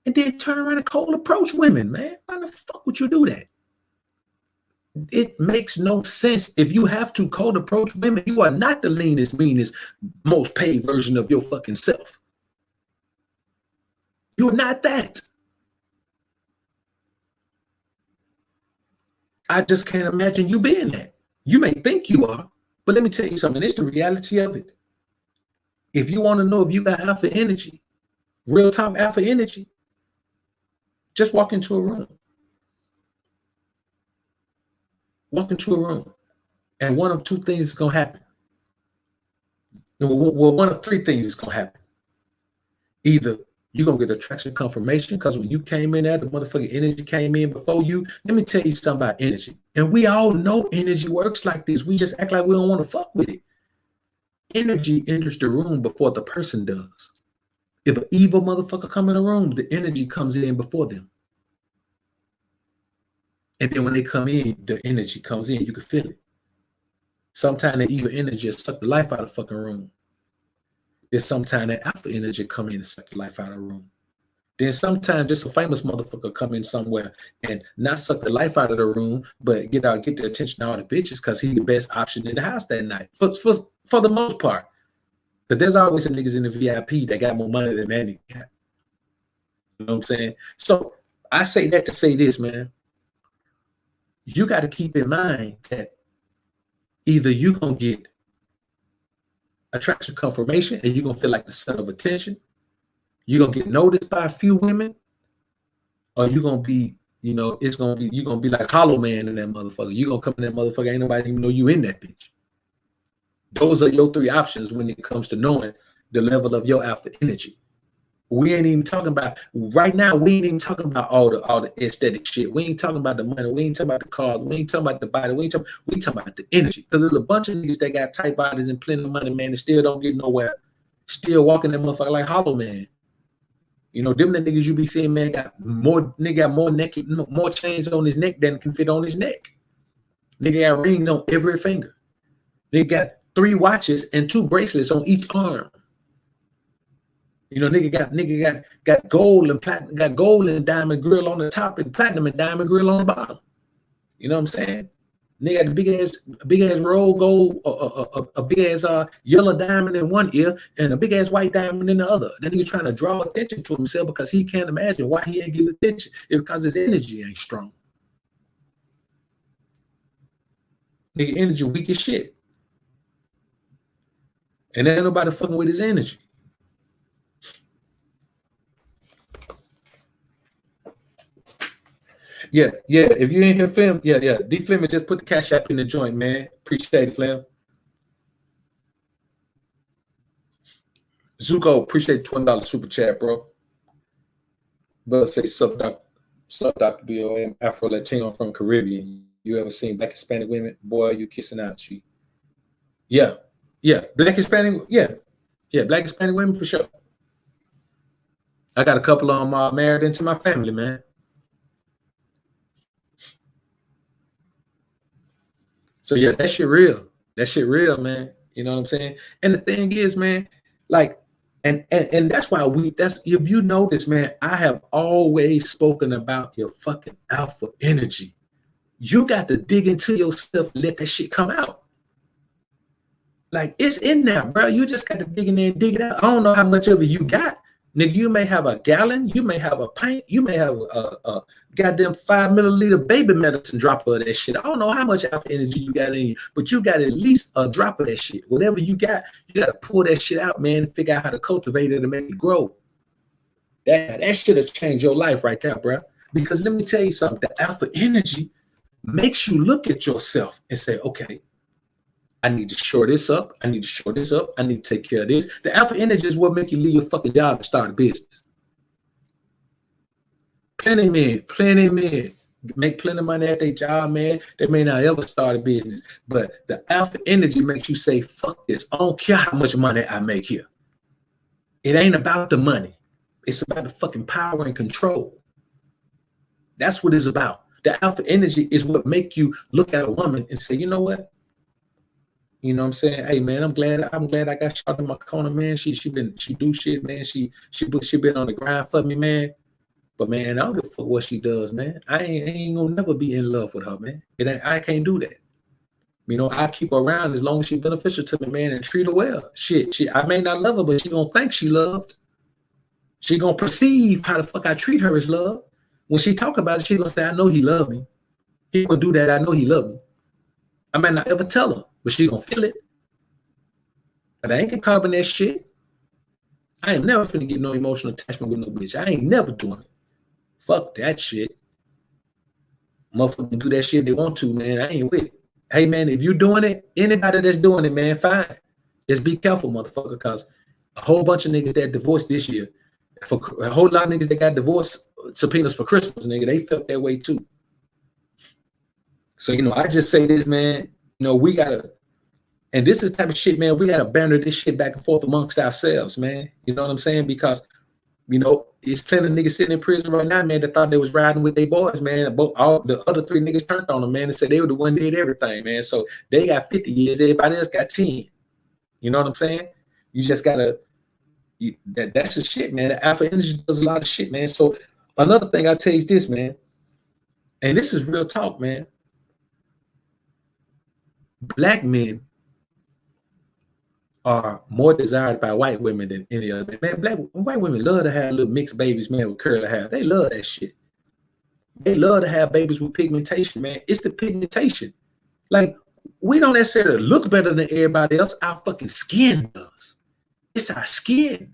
Speaker 3: and then turn around and cold approach women, man. Why the fuck would you do that? It makes no sense. If you have to cold approach women, you are not the leanest, meanest, most paid version of your fucking self. You're not that. I just can't imagine you being that. You may think you are, but let me tell you something. It's the reality of it. If you want to know if you got alpha energy, real time alpha energy, just walk into a room. Walk into a room, and one of two things is going to happen. Well, one of three things is going to happen. Either you're going to get attraction confirmation, because when you came in there, the motherfucking energy came in before you. Let me tell you something about energy. And we all know energy works like this. We just act like we don't want to fuck with it. Energy enters the room before the person does. If an evil motherfucker come in the room, the energy comes in before them. And then when they come in, the energy comes in. You can feel it. Sometimes the evil energy will suck the life out of the fucking room. Then sometimes that alpha energy come in and suck the life out of the room. Then sometimes just a famous motherfucker come in somewhere and not suck the life out of the room, but get the attention of all the bitches because he's the best option in the house that night. For the most part. Because there's always some niggas in the VIP that got more money than that nigga got. You know what I'm saying? So I say that to say this, man. You got to keep in mind that either you're going to get attraction confirmation and you're going to feel like the center of attention, you're going to get noticed by a few women, or you're going to be, you know, you're going to be like Hollow Man in that motherfucker. You're going to come in that motherfucker, ain't nobody even know you in that bitch. Those are your three options when it comes to knowing the level of your alpha energy. We ain't even talking about right now. We ain't even talking about all the aesthetic shit. We ain't talking about the money. We ain't talking about the cars. We ain't talking about the body. We talking about the energy. Because there's a bunch of niggas that got tight bodies and plenty of money, man, and still don't get nowhere. Still walking that motherfucker like Hollow Man. You know, them the niggas you be seeing, man, got more naked, more chains on his neck than can fit on his neck. Nigga got rings on every finger. They got 3 watches and 2 bracelets on each arm. You know, nigga got gold and platinum, got gold and diamond grill on the top and platinum and diamond grill on the bottom. You know what I'm saying? Nigga got the big ass roll gold, a big ass yellow diamond in one ear and a big ass white diamond in the other. Then he's trying to draw attention to himself because he can't imagine why he ain't getting attention. It's because his energy ain't strong. Nigga energy weak as shit. And ain't nobody fucking with his energy. Yeah. If you ain't here, Flim, yeah. D Flim just put the cash app in the joint, man. Appreciate it, Flim. Zuko, appreciate the $20 super chat, bro. But say sub Dr. BOM, Afro Latino from Caribbean. You ever seen black Hispanic women? Boy, you kissing out, G. Yeah. Black Hispanic, yeah, black Hispanic women for sure. I got a couple of them married into my family, man. So yeah, that shit real. That shit real, man. You know what I'm saying? And the thing is, man, like, and that's why if you notice, man, I have always spoken about your fucking alpha energy. You got to dig into yourself and let that shit come out. Like, it's in there, bro. You just got to dig in there and dig it out. I don't know how much of it you got. Nigga, you may have a gallon, you may have a pint, you may have a goddamn 5 milliliter baby medicine drop of that shit. I don't know how much alpha energy you got in you, but you got at least a drop of that shit. Whatever you got to pull that shit out, man, and figure out how to cultivate it and make it grow. That shit has changed your life right there, bro. Because let me tell you something, the alpha energy makes you look at yourself and say, okay, I need to shore this up. I need to shore this up. I need to take care of this. The alpha energy is what make you leave your fucking job and start a business. Plenty men make plenty of money at their job, man. They may not ever start a business, but the alpha energy makes you say, fuck this. I don't care how much money I make here. It ain't about the money. It's about the fucking power and control. That's what it's about. The alpha energy is what make you look at a woman and say, you know what? You know what I'm saying? Hey man, I'm glad I got shot in my corner, man. She do shit, man. She been on the grind for me, man. But man, I don't give a fuck what she does, man. I ain't gonna never be in love with her, man. I can't do that. You know, I keep her around as long as she's beneficial to me, man, and treat her well. I may not love her, but she gonna think she loved. She gonna perceive how the fuck I treat her as love. When she talk about it, she gonna say, I know he love me. He gonna do that, I know he love me. I might not ever tell her, but she gonna feel it. But I ain't gonna carbon that shit. I ain't never finna get no emotional attachment with no bitch. I ain't never doing it. Fuck that shit. Motherfuckers do that shit they want to, man. I ain't with it. Hey man, if you doing it, anybody that's doing it, man, fine. Just be careful, motherfucker, because a whole bunch of niggas that divorced this year, for a whole lot of niggas that got divorce subpoenas for Christmas, nigga, they felt that way too. So, you know, I just say this, man, you know, we gotta, and this is the type of shit, man, we gotta banter this shit back and forth amongst ourselves, man. You know what I'm saying? Because, you know, it's plenty of niggas sitting in prison right now, man, that thought they was riding with their boys, man. All the other 3 niggas turned on them, man, and said they were the one that did everything, man. So they got 50 years, everybody else got 10. You know what I'm saying? You just gotta, that's the shit, man. The alpha energy does a lot of shit, man. So another thing I tell you is this, man, and this is real talk, man. Black men are more desired by white women than any other. Man, white women love to have little mixed babies, man, with curly hair. They love that shit. They love to have babies with pigmentation, man. It's the pigmentation. Like, we don't necessarily look better than everybody else. Our fucking skin does. It's our skin.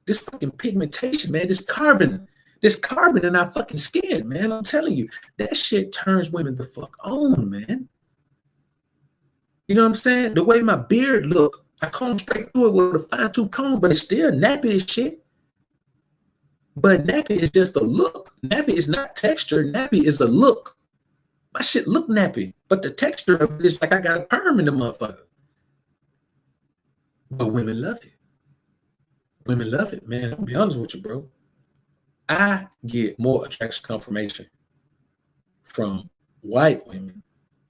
Speaker 3: This fucking pigmentation, man, this carbon in our fucking skin, man. I'm telling you, that shit turns women the fuck on, man. You know what I'm saying? The way my beard look, I comb straight through it with a fine-tooth comb, but it's still nappy as shit. But nappy is just a look. Nappy is not texture. Nappy is a look. My shit look nappy, but the texture of it is like I got a perm in the motherfucker. But women love it. Women love it, man. I'll be honest with you, bro. I get more attraction confirmation from white women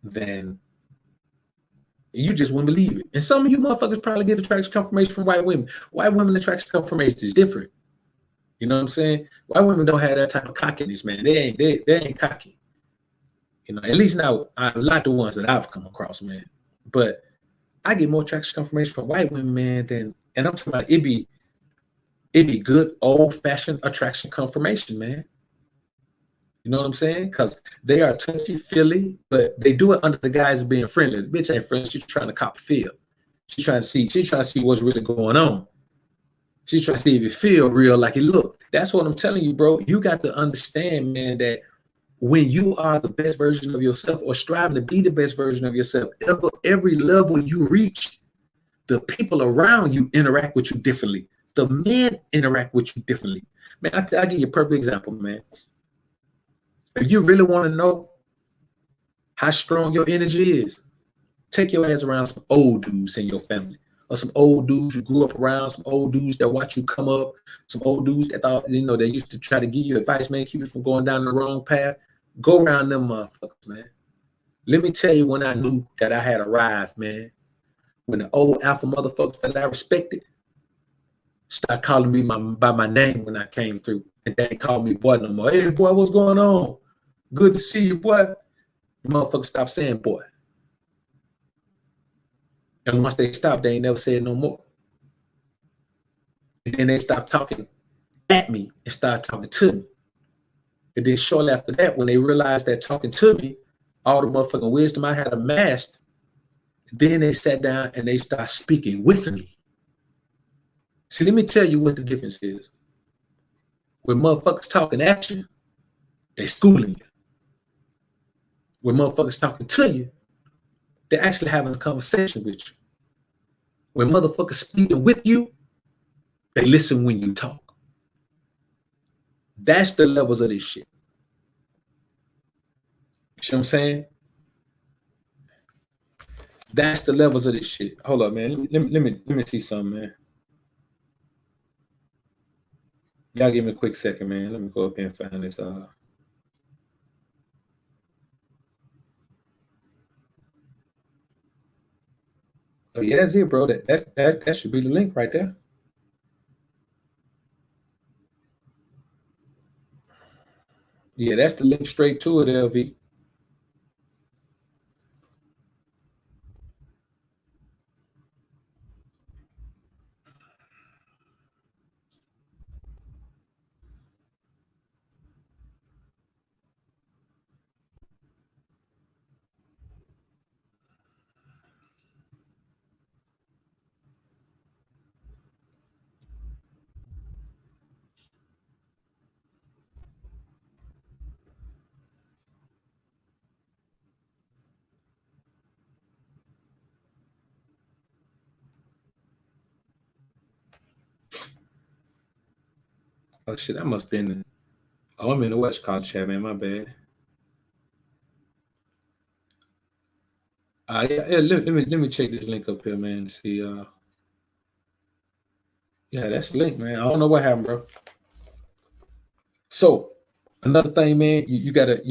Speaker 3: than you just wouldn't believe it. And some of you motherfuckers probably get attraction confirmation from white women. White women attraction confirmation is different. You know what I'm saying? White women don't have that type of cockiness, man. They ain't cocky. You know, at least now, not the ones that I've come across, man. But I get more attraction confirmation from white women, man, than, and I'm talking about it be good old-fashioned attraction confirmation, man. You know what I'm saying? Because they are touchy-feely, but they do it under the guise of being friendly. The bitch ain't friendly. She's trying to cop a feel. She's trying to see what's really going on. She's trying to see if it feel real like it look. That's what I'm telling you, bro. You got to understand, man, that when you are the best version of yourself or striving to be the best version of yourself, every level you reach, the people around you interact with you differently. The men interact with you differently. Man, I'll give you a perfect example, man. If you really want to know how strong your energy is, take your ass around some old dudes in your family, or some old dudes you grew up around, some old dudes that watch you come up, some old dudes that thought, you know, they used to try to give you advice, man, keep you from going down the wrong path. Go around them motherfuckers, man. Let me tell you when I knew that I had arrived, man. When the old alpha motherfuckers that I respected start calling me by my name when I came through, and they called me boy no more. Hey, boy, what's going on? Good to see you, boy. The motherfuckers stopped saying boy. And once they stopped, they ain't never said no more. And then they stopped talking at me and started talking to me. And then shortly after that, when they realized that talking to me, all the motherfucking wisdom I had amassed, then they sat down and they started speaking with me. See, let me tell you what the difference is. When motherfuckers talking at you, they schooling you. When motherfuckers talking to you, they're actually having a conversation with you. When motherfuckers speaking with you, they listen when you talk. That's the levels of this shit. You see what I'm saying? That's the levels of this shit. Hold up, man. Let me see something, man. Y'all give me a quick second, man. Let me go up here and find this. Oh yeah, that's it, bro. That should be the link right there. Yeah, that's the link straight to it, LV. Oh shit, I must be in the. Oh, I'm in the West College chat, man. My bad. Yeah, let me check this link up here, man. To see. Yeah, that's the link, man. I don't know what happened, bro. So another thing, man, you gotta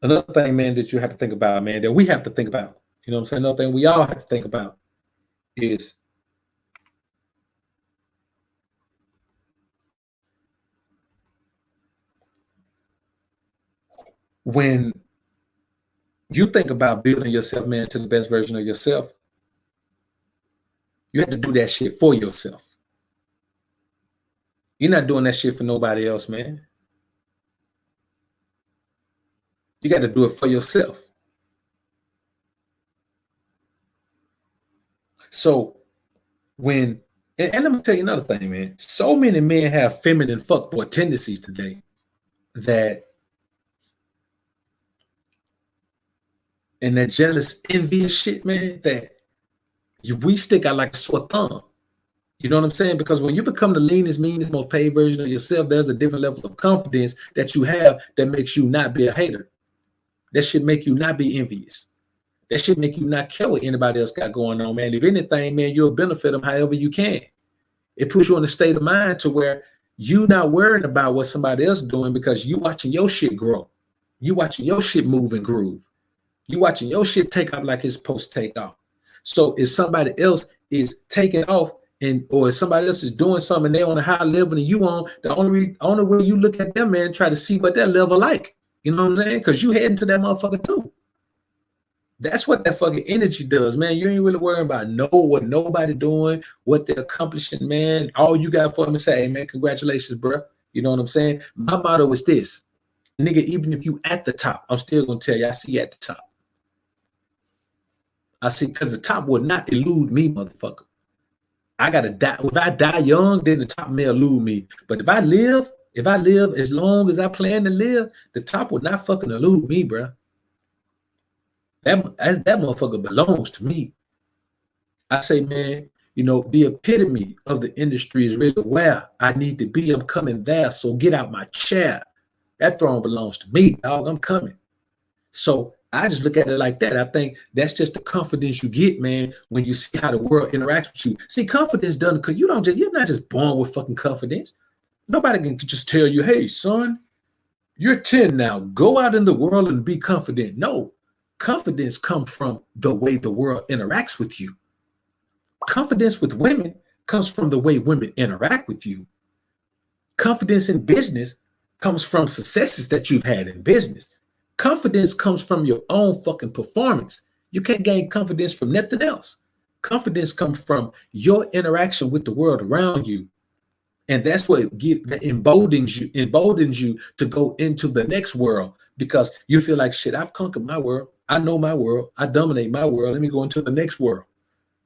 Speaker 3: another thing, man, that you have to think about, man, that we have to think about. You know what I'm saying? Another thing we all have to think about is when you think about building yourself, man, to the best version of yourself, you have to do that shit for yourself. You're not doing that shit for nobody else, man. You got to do it for yourself. So when and let me tell you another thing, man. So many men have feminine fuckboy tendencies today that and that jealous, envious shit, man, that we stick out like a sore thumb. You know what I'm saying? Because when you become the leanest, meanest, most paid version of yourself, there's a different level of confidence that you have that makes you not be a hater. That should make you not be envious. That should make you not care what anybody else got going on, man. If anything, man, you'll benefit them however you can. It puts you in a state of mind to where you not worrying about what somebody else doing because you watching your shit grow. You watching your shit move and groove. You watching your shit take off like it's supposed to take off. So if somebody else is taking off and or if somebody else is doing something they on a high level and you on, the only way you look at them, man, try to see what that level like. You know what I'm saying? Because you heading to that motherfucker too. That's what that fucking energy does, man. You ain't really worrying about what nobody doing, what they're accomplishing, man. All you got for them to say, hey, man, congratulations, bro. You know what I'm saying? My motto is this, nigga, even if you at the top, I'm still gonna tell you, I see you at the top. I see, because the top will not elude me, motherfucker. I gotta die. If I die young, then the top may elude me. But if I live as long as I plan to live, the top will not fucking elude me, bro. That motherfucker belongs to me. I say, man, you know, the epitome of the industry is really where I need to be. I'm coming there. So get out my chair. That throne belongs to me, dog. I'm coming. So I just look at it like that. I think that's just the confidence you get, man, when you see how the world interacts with you. See, confidence doesn't, because you're not just born with fucking confidence. Nobody can just tell you, hey, son, you're 10 now. Go out in the world and be confident. No, confidence comes from the way the world interacts with you. Confidence with women comes from the way women interact with you. Confidence in business comes from successes that you've had in business. Confidence comes from your own fucking performance. You can't gain confidence from nothing else. Confidence comes from your interaction with the world around you. And that's what emboldens you to go into the next world, because you feel like, shit, I've conquered my world. I know my world. I dominate my world. Let me go into the next world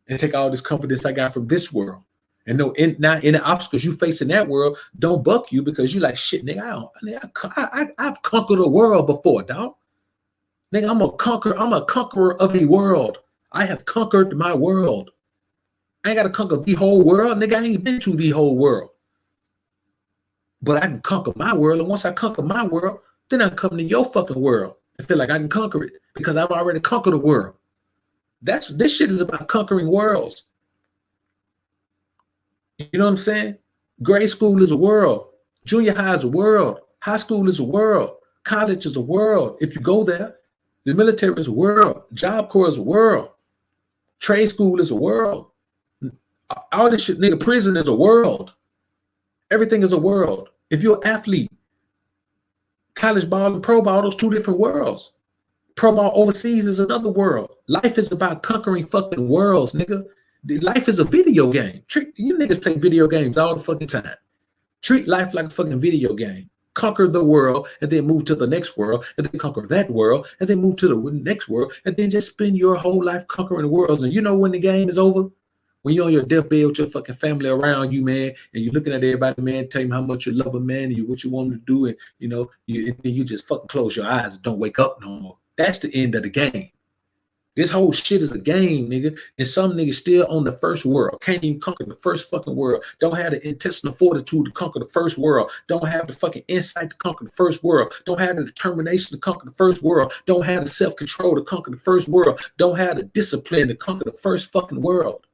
Speaker 3: and take all this confidence I got from this world. And no, not any obstacles you face in that world don't buck you, because you like, shit, nigga, I've conquered a world before, dog. Nigga, I'm a conqueror of a world. I have conquered my world. I ain't got to conquer the whole world, nigga. I ain't been to the whole world. But I can conquer my world. And once I conquer my world, then I come to your fucking world and feel like I can conquer it because I've already conquered the world. This shit is about conquering worlds. You know what I'm saying? Grade school is a world. Junior high is a world. High school is a world. College is a world. If you go there, the military is a world. Job Corps is a world. Trade school is a world. All this shit, nigga, prison is a world. Everything is a world. If you're an athlete, college ball and pro ball, those two different worlds. Pro ball overseas is another world. Life is about conquering fucking worlds, nigga. Life is a video game. You niggas play video games all the fucking time. Treat life like a fucking video game. Conquer the world and then move to the next world and then conquer that world and then move to the next world and then just spend your whole life conquering worlds. And you know when the game is over? When you're on your deathbed with your fucking family around you, man, and you're looking at everybody, man, telling them how much you love them, man, and what you want them to do, and you just fucking close your eyes and don't wake up no more. That's the end of the game. This whole shit is a game, nigga. And some niggas still on the first world. Can't even conquer the first fucking world. Don't have the intestinal fortitude to conquer the first world. Don't have the fucking insight to conquer the first world. Don't have the determination to conquer the first world. Don't have the self-control to conquer the first world. Don't have the discipline to conquer the first fucking world.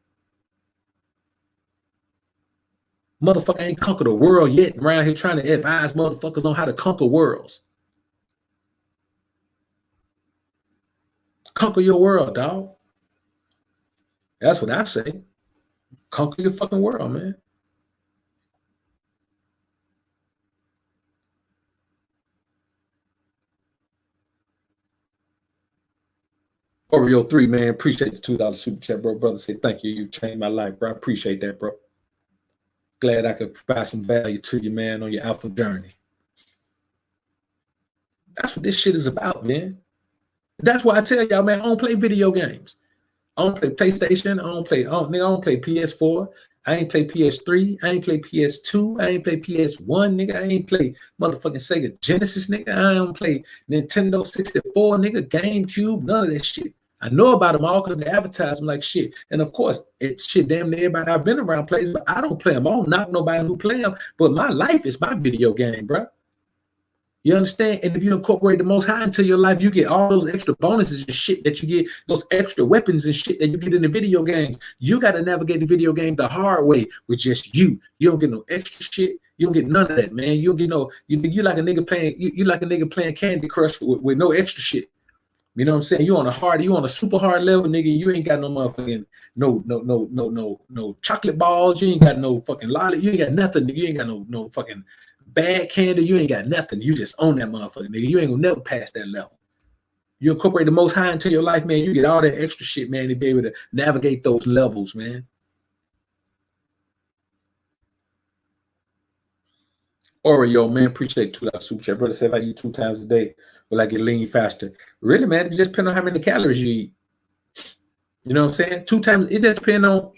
Speaker 3: Motherfucker ain't conquered the world yet around here trying to advise motherfuckers on how to conquer worlds. Conquer your world, dog. That's what I say. Conquer your fucking world, man. Oreo 3, man. Appreciate the $2 super chat, bro. Brother, say thank you. You changed my life, bro. I appreciate that, bro. Glad I could provide some value to you, man, on your alpha journey. That's what this shit is about, man. That's why I tell y'all, man, I don't play video games. I don't play PlayStation. I don't play PS4. I ain't play PS3. I ain't play PS2. I ain't play PS1, nigga. I ain't play motherfucking Sega Genesis, nigga. I don't play Nintendo 64, nigga, GameCube, none of that shit. I know about them all because they advertise them like shit. And of course, it's shit damn near everybody I've been around plays, but I don't play them. I don't knock nobody who play them. But my life is my video game, bro. You understand? And if you incorporate the Most High into your life, you get all those extra bonuses and shit that you get, those extra weapons and shit that you get in the video games. You got to navigate the video game the hard way with just you. You don't get no extra shit. You don't get none of that, man. You don't get no. You like a nigga playing. You like a nigga playing Candy Crush with no extra shit. You know what I'm saying? You on a super hard level, nigga. You ain't got no motherfucking no chocolate balls. You ain't got no fucking lolly. You ain't got nothing. You ain't got no fucking bad candy. You ain't got nothing. You just own that motherfucker, nigga. You ain't gonna never pass that level. You incorporate the Most High into your life, man. You get all that extra shit, man, to be able to navigate those levels, man. Oreo, man, appreciate $2 super chat. Brother said if I eat 2 times a day, will I get lean faster? Really, man? It just depends on how many calories you eat. You know what I'm saying? 2 times, it just depends on,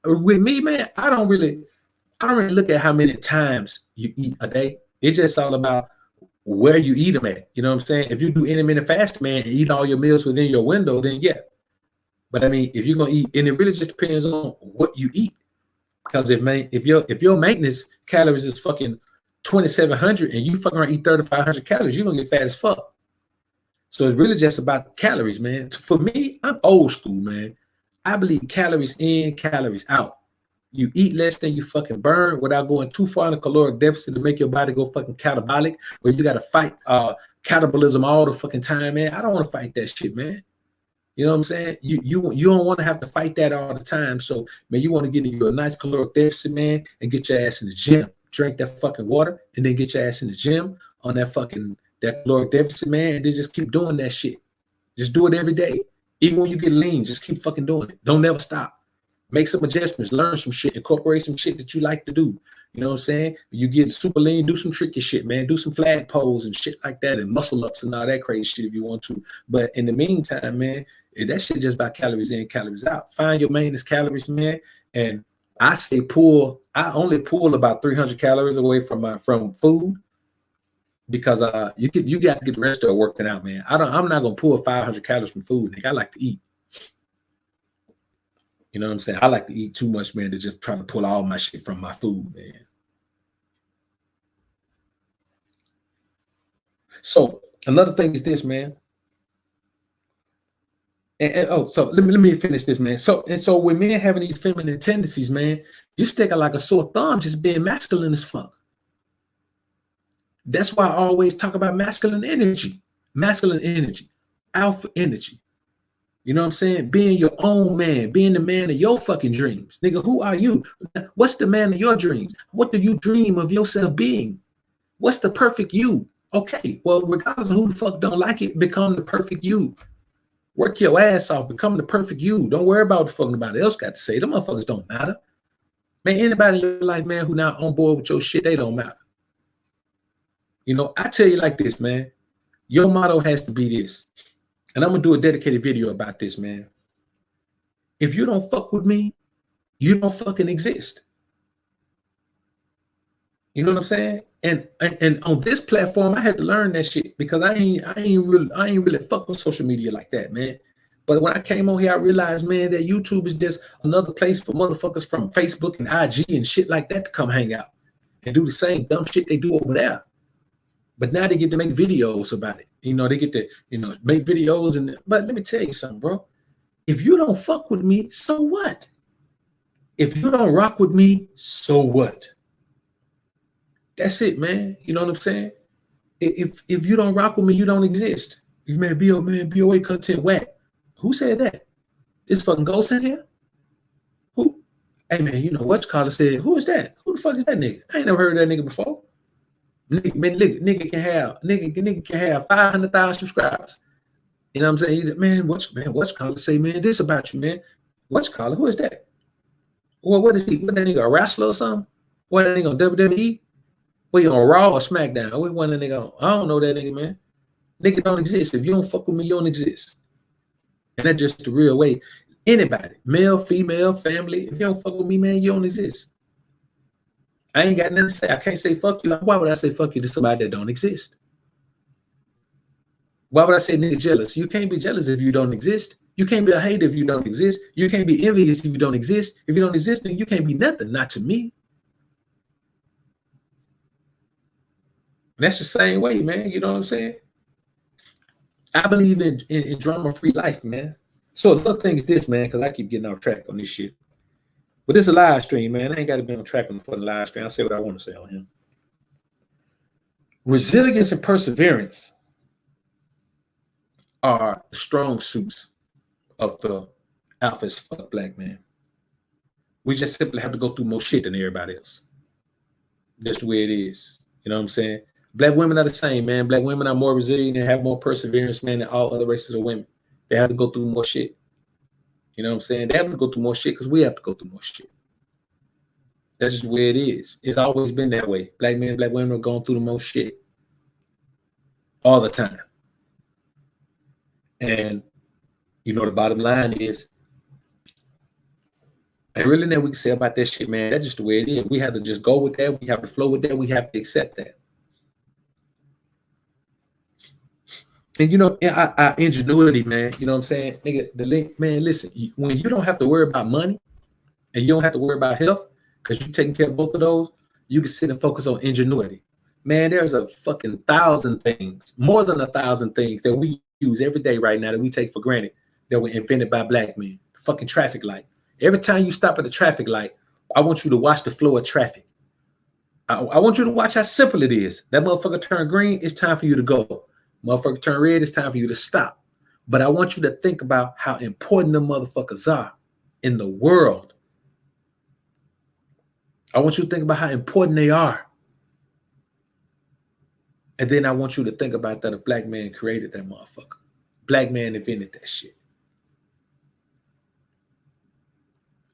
Speaker 3: with me, man, I don't really look at how many times you eat a day. It's just all about where you eat them at. You know what I'm saying? If you do intermittent fasting, man, and eat all your meals within your window, then yeah. But I mean, if you're gonna eat, and it really just depends on what you eat. Because if your maintenance calories is fucking 2,700 and you fucking around eat 3,500 calories, you're gonna get fat as fuck. So it's really just about calories, man. For me, I'm old school, man. I believe calories in, calories out. You eat less than you fucking burn without going too far in a caloric deficit to make your body go fucking catabolic, where you got to fight catabolism all the fucking time, man. I don't want to fight that shit, man. You know what I'm saying? You don't want to have to fight that all the time. So, man, you want to get into a nice caloric deficit, man, and get your ass in the gym. Drink that fucking water and then get your ass in the gym on that caloric deficit, man, and then just keep doing that shit. Just do it every day. Even when you get lean, just keep fucking doing it. Don't never stop. Make some adjustments, learn some shit, incorporate some shit that you like to do. You know what I'm saying? You get super lean, do some tricky shit, man. Do some flag pose and shit like that and muscle ups and all that crazy shit if you want to. But in the meantime, man, that shit just about calories in, calories out. Find your maintenance calories, man. And I say I only pull about 300 calories away from food because you got to get the rest of it working out, man. I'm not gonna pull 500 calories from food, nigga. I like to eat. You know what I'm saying? I like to eat too much, man, to just try to pull all my shit from my food, man. So another thing is this, man. So let me finish this, man. So when men having these feminine tendencies, man, You stick out like a sore thumb just being masculine as fuck. That's why I always talk about masculine energy, alpha energy. You know what I'm saying? Being your own man, being the man of your fucking dreams. Nigga, who are you? What's the man of your dreams? What do you dream of yourself being? What's the perfect you? Okay, well, regardless of who the fuck don't like it, become the perfect you. Work your ass off, become the perfect you. Don't worry about what the fuck nobody else got to say. Them motherfuckers don't matter. Man, anybody in your life, man, who not on board with your shit, they don't matter. You know, I tell you like this, man. Your motto has to be this. And I'm going to do a dedicated video about this, man. If you don't fuck with me, you don't fucking exist. You know what I'm saying? And on this platform, I had to learn that shit because I ain't really fuck with social media like that, man. But when I came on here, I realized, man, that YouTube is just another place for motherfuckers from Facebook and IG and shit like that to come hang out and do the same dumb shit they do over there. But now they get to make videos about it. You know, they get to, make videos. But let me tell you something, bro. If you don't fuck with me, so what? If you don't rock with me, so what? That's it, man. You know what I'm saying? If you don't rock with me, you don't exist. You man, BOA content whack. Who said that? This fucking ghost in here? Who? Hey man, you know what Carla said? Who is that? Who the fuck is that nigga? I ain't never heard of that nigga before. Nigga can have 500,000 subscribers. You know what I'm saying? He's, man, what's Carla say, man? This about you, man. What's Carla? Who is that? Well, what is he? What that nigga, a wrestler or something? What that nigga on WWE? What, you on Raw or SmackDown? What one that nigga on? I don't know that nigga, man. Nigga don't exist. If you don't fuck with me, you don't exist. And that's just the real way. Anybody, male, female, family, if you don't fuck with me, man, you don't exist. I ain't got nothing to say. I can't say fuck you. Why would I say fuck you to somebody that don't exist? Why would I say nigga jealous? You can't be jealous if you don't exist. You can't be a hater if you don't exist. You can't be envious if you don't exist. If you don't exist, then you can't be nothing, not to me. And that's the same way, man. You know what I'm saying? I believe in drama-free life, man. So another thing is this, man, because I keep getting off track on this shit. But this is a live stream, man. I ain't got to be on track for the live stream. I'll say what I want to say on him. Resilience and perseverance are the strong suits of the alpha as fuck black man. We just simply have to go through more shit than everybody else. That's the way it is. You know what I'm saying? Black women are the same, man. Black women are more resilient and have more perseverance, man, than all other races of women. They have to go through more shit. You know what I'm saying? They have to go through more shit because we have to go through more shit. That's just the way it is. It's always been that way. Black men, black women are going through the most shit all the time. And, the bottom line is, ain't really nothing we can say about that shit, man. That's just the way it is. We have to just go with that. We have to flow with that. We have to accept that. And, our ingenuity, man, you know what I'm saying? Nigga, man, listen, when you don't have to worry about money and you don't have to worry about health because you're taking care of both of those, you can sit and focus on ingenuity. Man, there's a fucking 1,000 things, more than 1,000 things that we use every day right now that we take for granted that were invented by black men. Fucking traffic light. Every time you stop at a traffic light, I want you to watch the flow of traffic. I want you to watch how simple it is. That motherfucker turn green, it's time for you to go. Motherfucker turn red, it's time for you to stop. But I want you to think about how important the motherfuckers are in the world. I want you to think about how important they are. And then I want you to think about that a black man created that motherfucker. Black man invented that shit.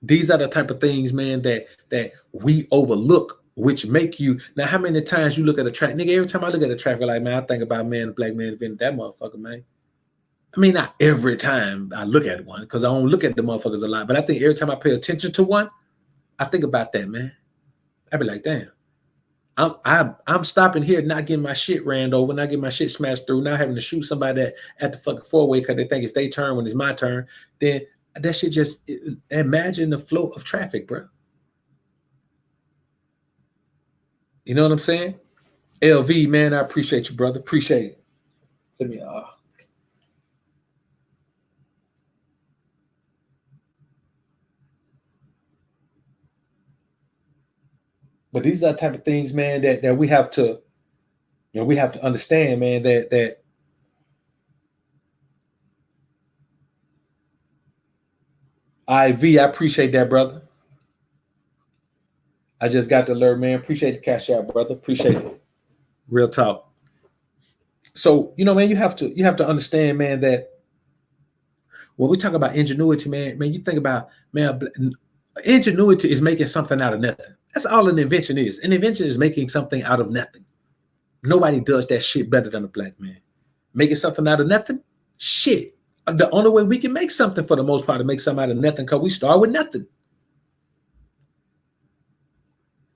Speaker 3: These are the type of things, man, that we overlook, which make you. Now, how many times you look at a traffic? Nigga, every time I look at a traffic light, man, I think about, man, the black man invented that motherfucker, man. I mean, not every time I look at one, because I don't look at the motherfuckers a lot, but I think every time I pay attention to one, I think about that, man. I be like, damn. I'm stopping here, not getting my shit ran over, not getting my shit smashed through, not having to shoot somebody at the fucking four-way because they think it's their turn when it's my turn. Then that shit just, imagine the flow of traffic, bro. You know what I'm saying? LV, man, I appreciate you, brother. Appreciate it. Let me But these are the type of things, man, that we have to, we have to understand, man, that IV, I appreciate that, brother. I just got the alert, man. Appreciate the cash out, brother. Appreciate it. Real talk. So, man, you have to understand, man, that when we talk about ingenuity, man, you think about, man, ingenuity is making something out of nothing. That's all an invention is. An invention is making something out of nothing. Nobody does that shit better than a black man. Making something out of nothing? Shit. The only way we can make something for the most part to make something out of nothing, because we start with nothing.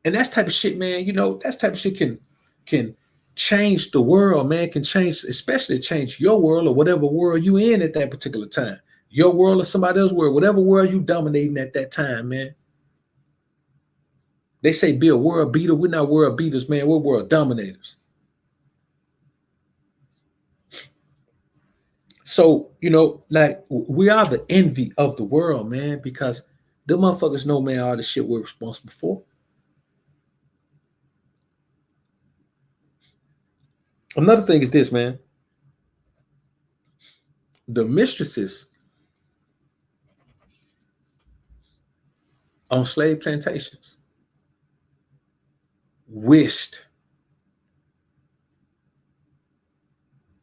Speaker 3: And that type of shit, man, that type of shit can change the world, man, can change, especially change your world or whatever world you in at that particular time. Your world or somebody else's world, whatever world you dominating at that time, man. They say be a world beater. We're not world beaters, man. We're world dominators. So, like, we are the envy of the world, man, because the motherfuckers know, man, all the shit we're responsible for. Another thing is this, man. The mistresses on slave plantations wished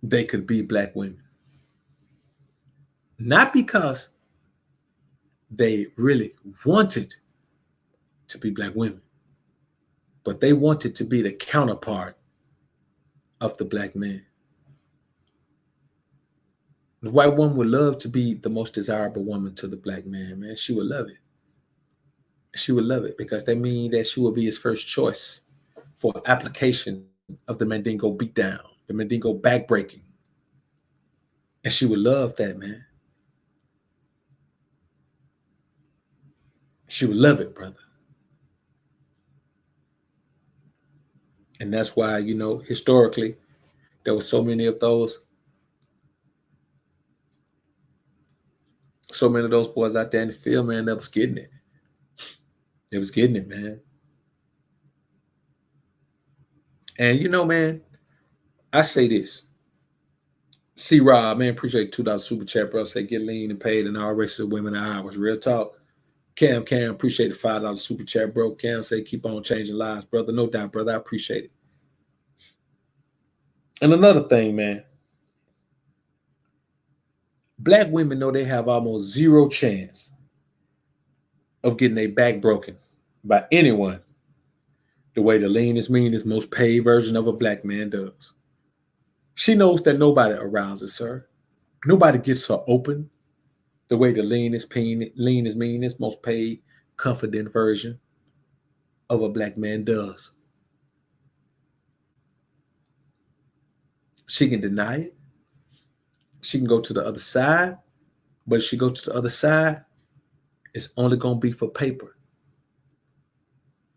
Speaker 3: they could be black women. Not because they really wanted to be black women, but they wanted to be the counterpart of the black man. The white woman would love to be the most desirable woman to the black man, man. She would love it. She would love it because that means that she will be his first choice for application of the Mandingo beatdown, the Mandingo backbreaking. And she would love that, man. She would love it, brother. And that's why, historically, there were so many of those boys out there in the field, man, that was getting it. They was getting it, man. And, man, I say this. C-Rob, man, appreciate $2 super chat, bro. Say get lean and paid and all rest of the women in hours. Real talk. Cam, appreciate the $5 super chat, bro. Cam say keep on changing lives, brother. No doubt, brother. I appreciate it. And another thing, man. Black women know they have almost zero chance of getting their back broken by anyone the way the leanest, meanest, most paid version of a black man does. She knows that nobody arouses her. Nobody gets her open the way the leanest, meanest, most paid, confident version of a black man does. She can deny it. She can go to the other side, but if she goes to the other side, it's only going to be for paper.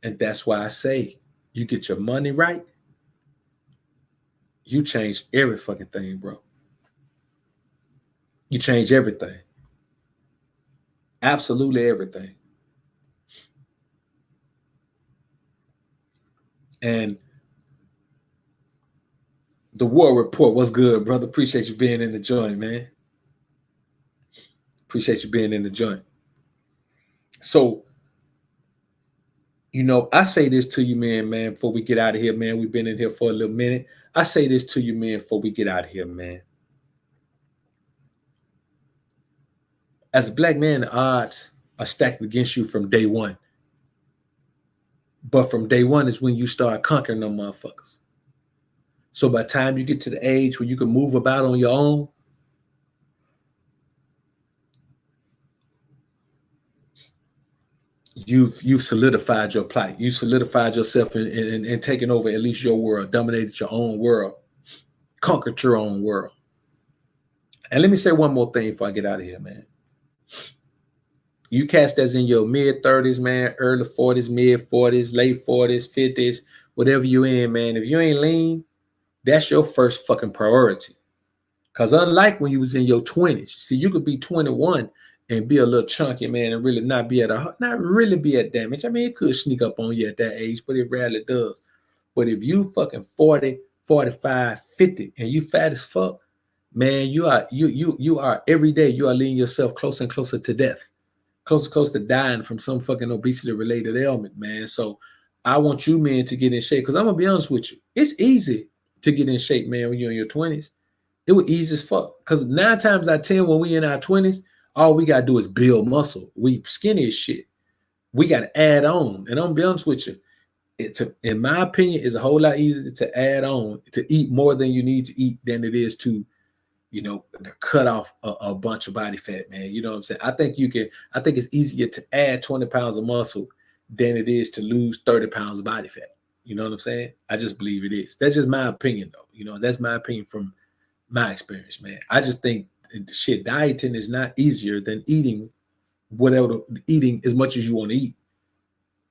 Speaker 3: And that's why I say, you get your money right, you change every fucking thing, bro. You change everything. Absolutely everything. And the War Report, what's good, brother? Appreciate you being in the joint, man. Appreciate you being in the joint. So, I say this to you, man, before we get out of here, man. We've been in here for a little minute. I say this to you, man, before we get out of here, man. As a black man, the odds are stacked against you from day one. But from day one is when you start conquering them motherfuckers. So by the time you get to the age where you can move about on your own, you've solidified your plight. You solidified yourself in taking over at least your world, dominated your own world, conquered your own world. And let me say one more thing before I get out of here, man. You cats that's in your mid-30s, man, early 40s, mid-40s, late 40s, 50s, whatever you in, man, if you ain't lean, that's your first fucking priority. Because unlike when you was in your 20s, see, you could be 21 and be a little chunky, man, and really not really be at damage. I mean, it could sneak up on you at that age, but it rarely does. But if you fucking 40, 45, 50, and you fat as fuck, man, you are every day you are leading yourself closer and closer to death, closer to dying from some fucking obesity related ailment, man. So I want you, man, to get in shape, because I'm gonna be honest with you, it's easy to get in shape, man, when you're in your 20s. It was easy as fuck. Because 9 times out of 10, when we in our 20s, all we gotta do is build muscle. We skinny as shit. We gotta add on. And I'm gonna be honest with you, in my opinion, it's a whole lot easier to add on, to eat more than you need to eat than it is to, to cut off a bunch of body fat, man. You know what I'm saying? I think it's easier to add 20 pounds of muscle than it is to lose 30 pounds of body fat. You know what I'm saying? I just believe it is. That's just my opinion, though. That's my opinion from my experience, man. I just think shit, dieting is not easier than eating as much as you want to eat.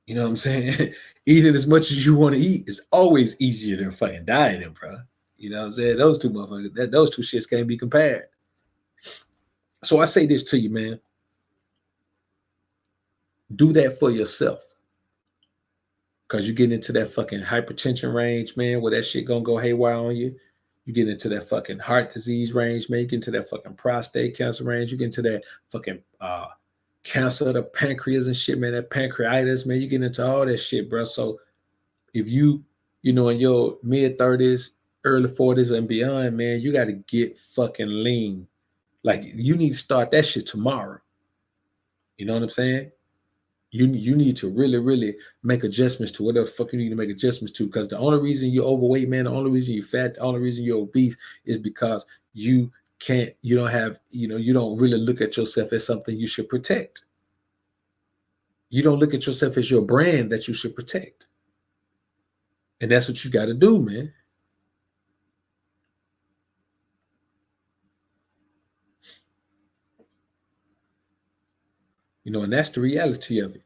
Speaker 3: You know what I'm saying? Eating as much as you want to eat is always easier than fucking dieting, bro. You know what I'm saying? Those two motherfuckers, those two shits can't be compared. So I say this to you, man. Do that for yourself. Because you get into that fucking hypertension range, man, where that shit gonna go haywire on you. You get into that fucking heart disease range, man. You get into that fucking prostate cancer range. You get into that fucking cancer of the pancreas and shit, man. That pancreatitis, man. You get into all that shit, bro. So if you in your mid 30s, early 40s and beyond, man, you got to get fucking lean. Like, you need to start that shit tomorrow. You know what I'm saying? You need to really, really make adjustments to whatever fuck you need to make adjustments to. Because the only reason you're overweight, man, the only reason you're fat, the only reason you're obese is because you don't really look at yourself as something you should protect. You don't look at yourself as your brand that you should protect. And that's what you got to do, man. And that's the reality of it.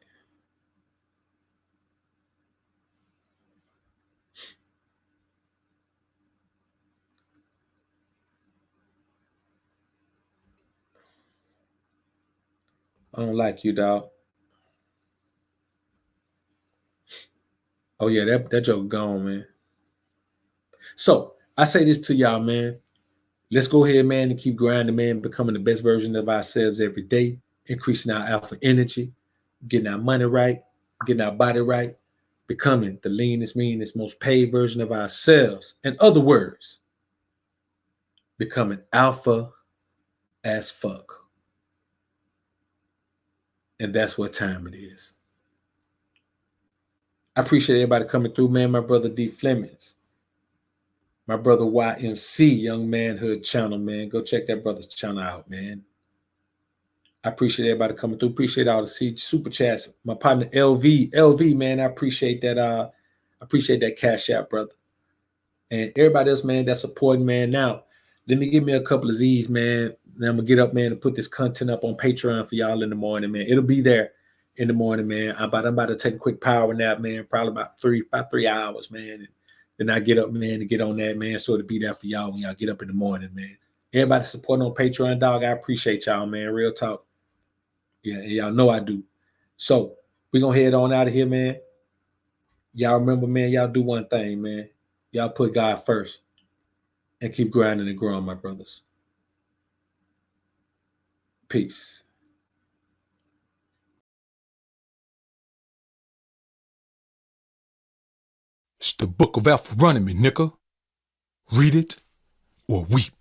Speaker 3: I don't like you, dog. Oh, yeah, that joke gone, man. So I say this to y'all, man. Let's go ahead, man, and keep grinding, man, becoming the best version of ourselves every day, increasing our alpha energy, getting our money right, getting our body right, becoming the leanest, meanest, most paid version of ourselves. In other words, becoming alpha as fuck. And that's what time it is. I appreciate everybody coming through, man. My brother D. Flemings, my brother YMC, Young Manhood Channel, man. Go check that brother's channel out, man. I appreciate everybody coming through. Appreciate all the super chats. My partner LV, man. I appreciate that. I appreciate that cash out, brother. And everybody else, man, that's supporting, man. Now, let me give me a couple of Z's, man. Then I'm gonna get up, man, and put this content up on Patreon for y'all in the morning, man. It'll be there in the morning, man. I'm about to take a quick power nap, man. Probably about 3 hours, man. And then I get up, man, to get on that, man. So it'll be there for y'all when y'all get up in the morning, man. Everybody supporting on Patreon, dog. I appreciate y'all, man. Real talk. Yeah, y'all know I do. So we're gonna head on out of here, man. Y'all remember, man, y'all do one thing, man. Y'all put God first and keep grinding and growing, my brothers. Peace.
Speaker 2: It's the book of Alpha running me, nigga. Read it or weep.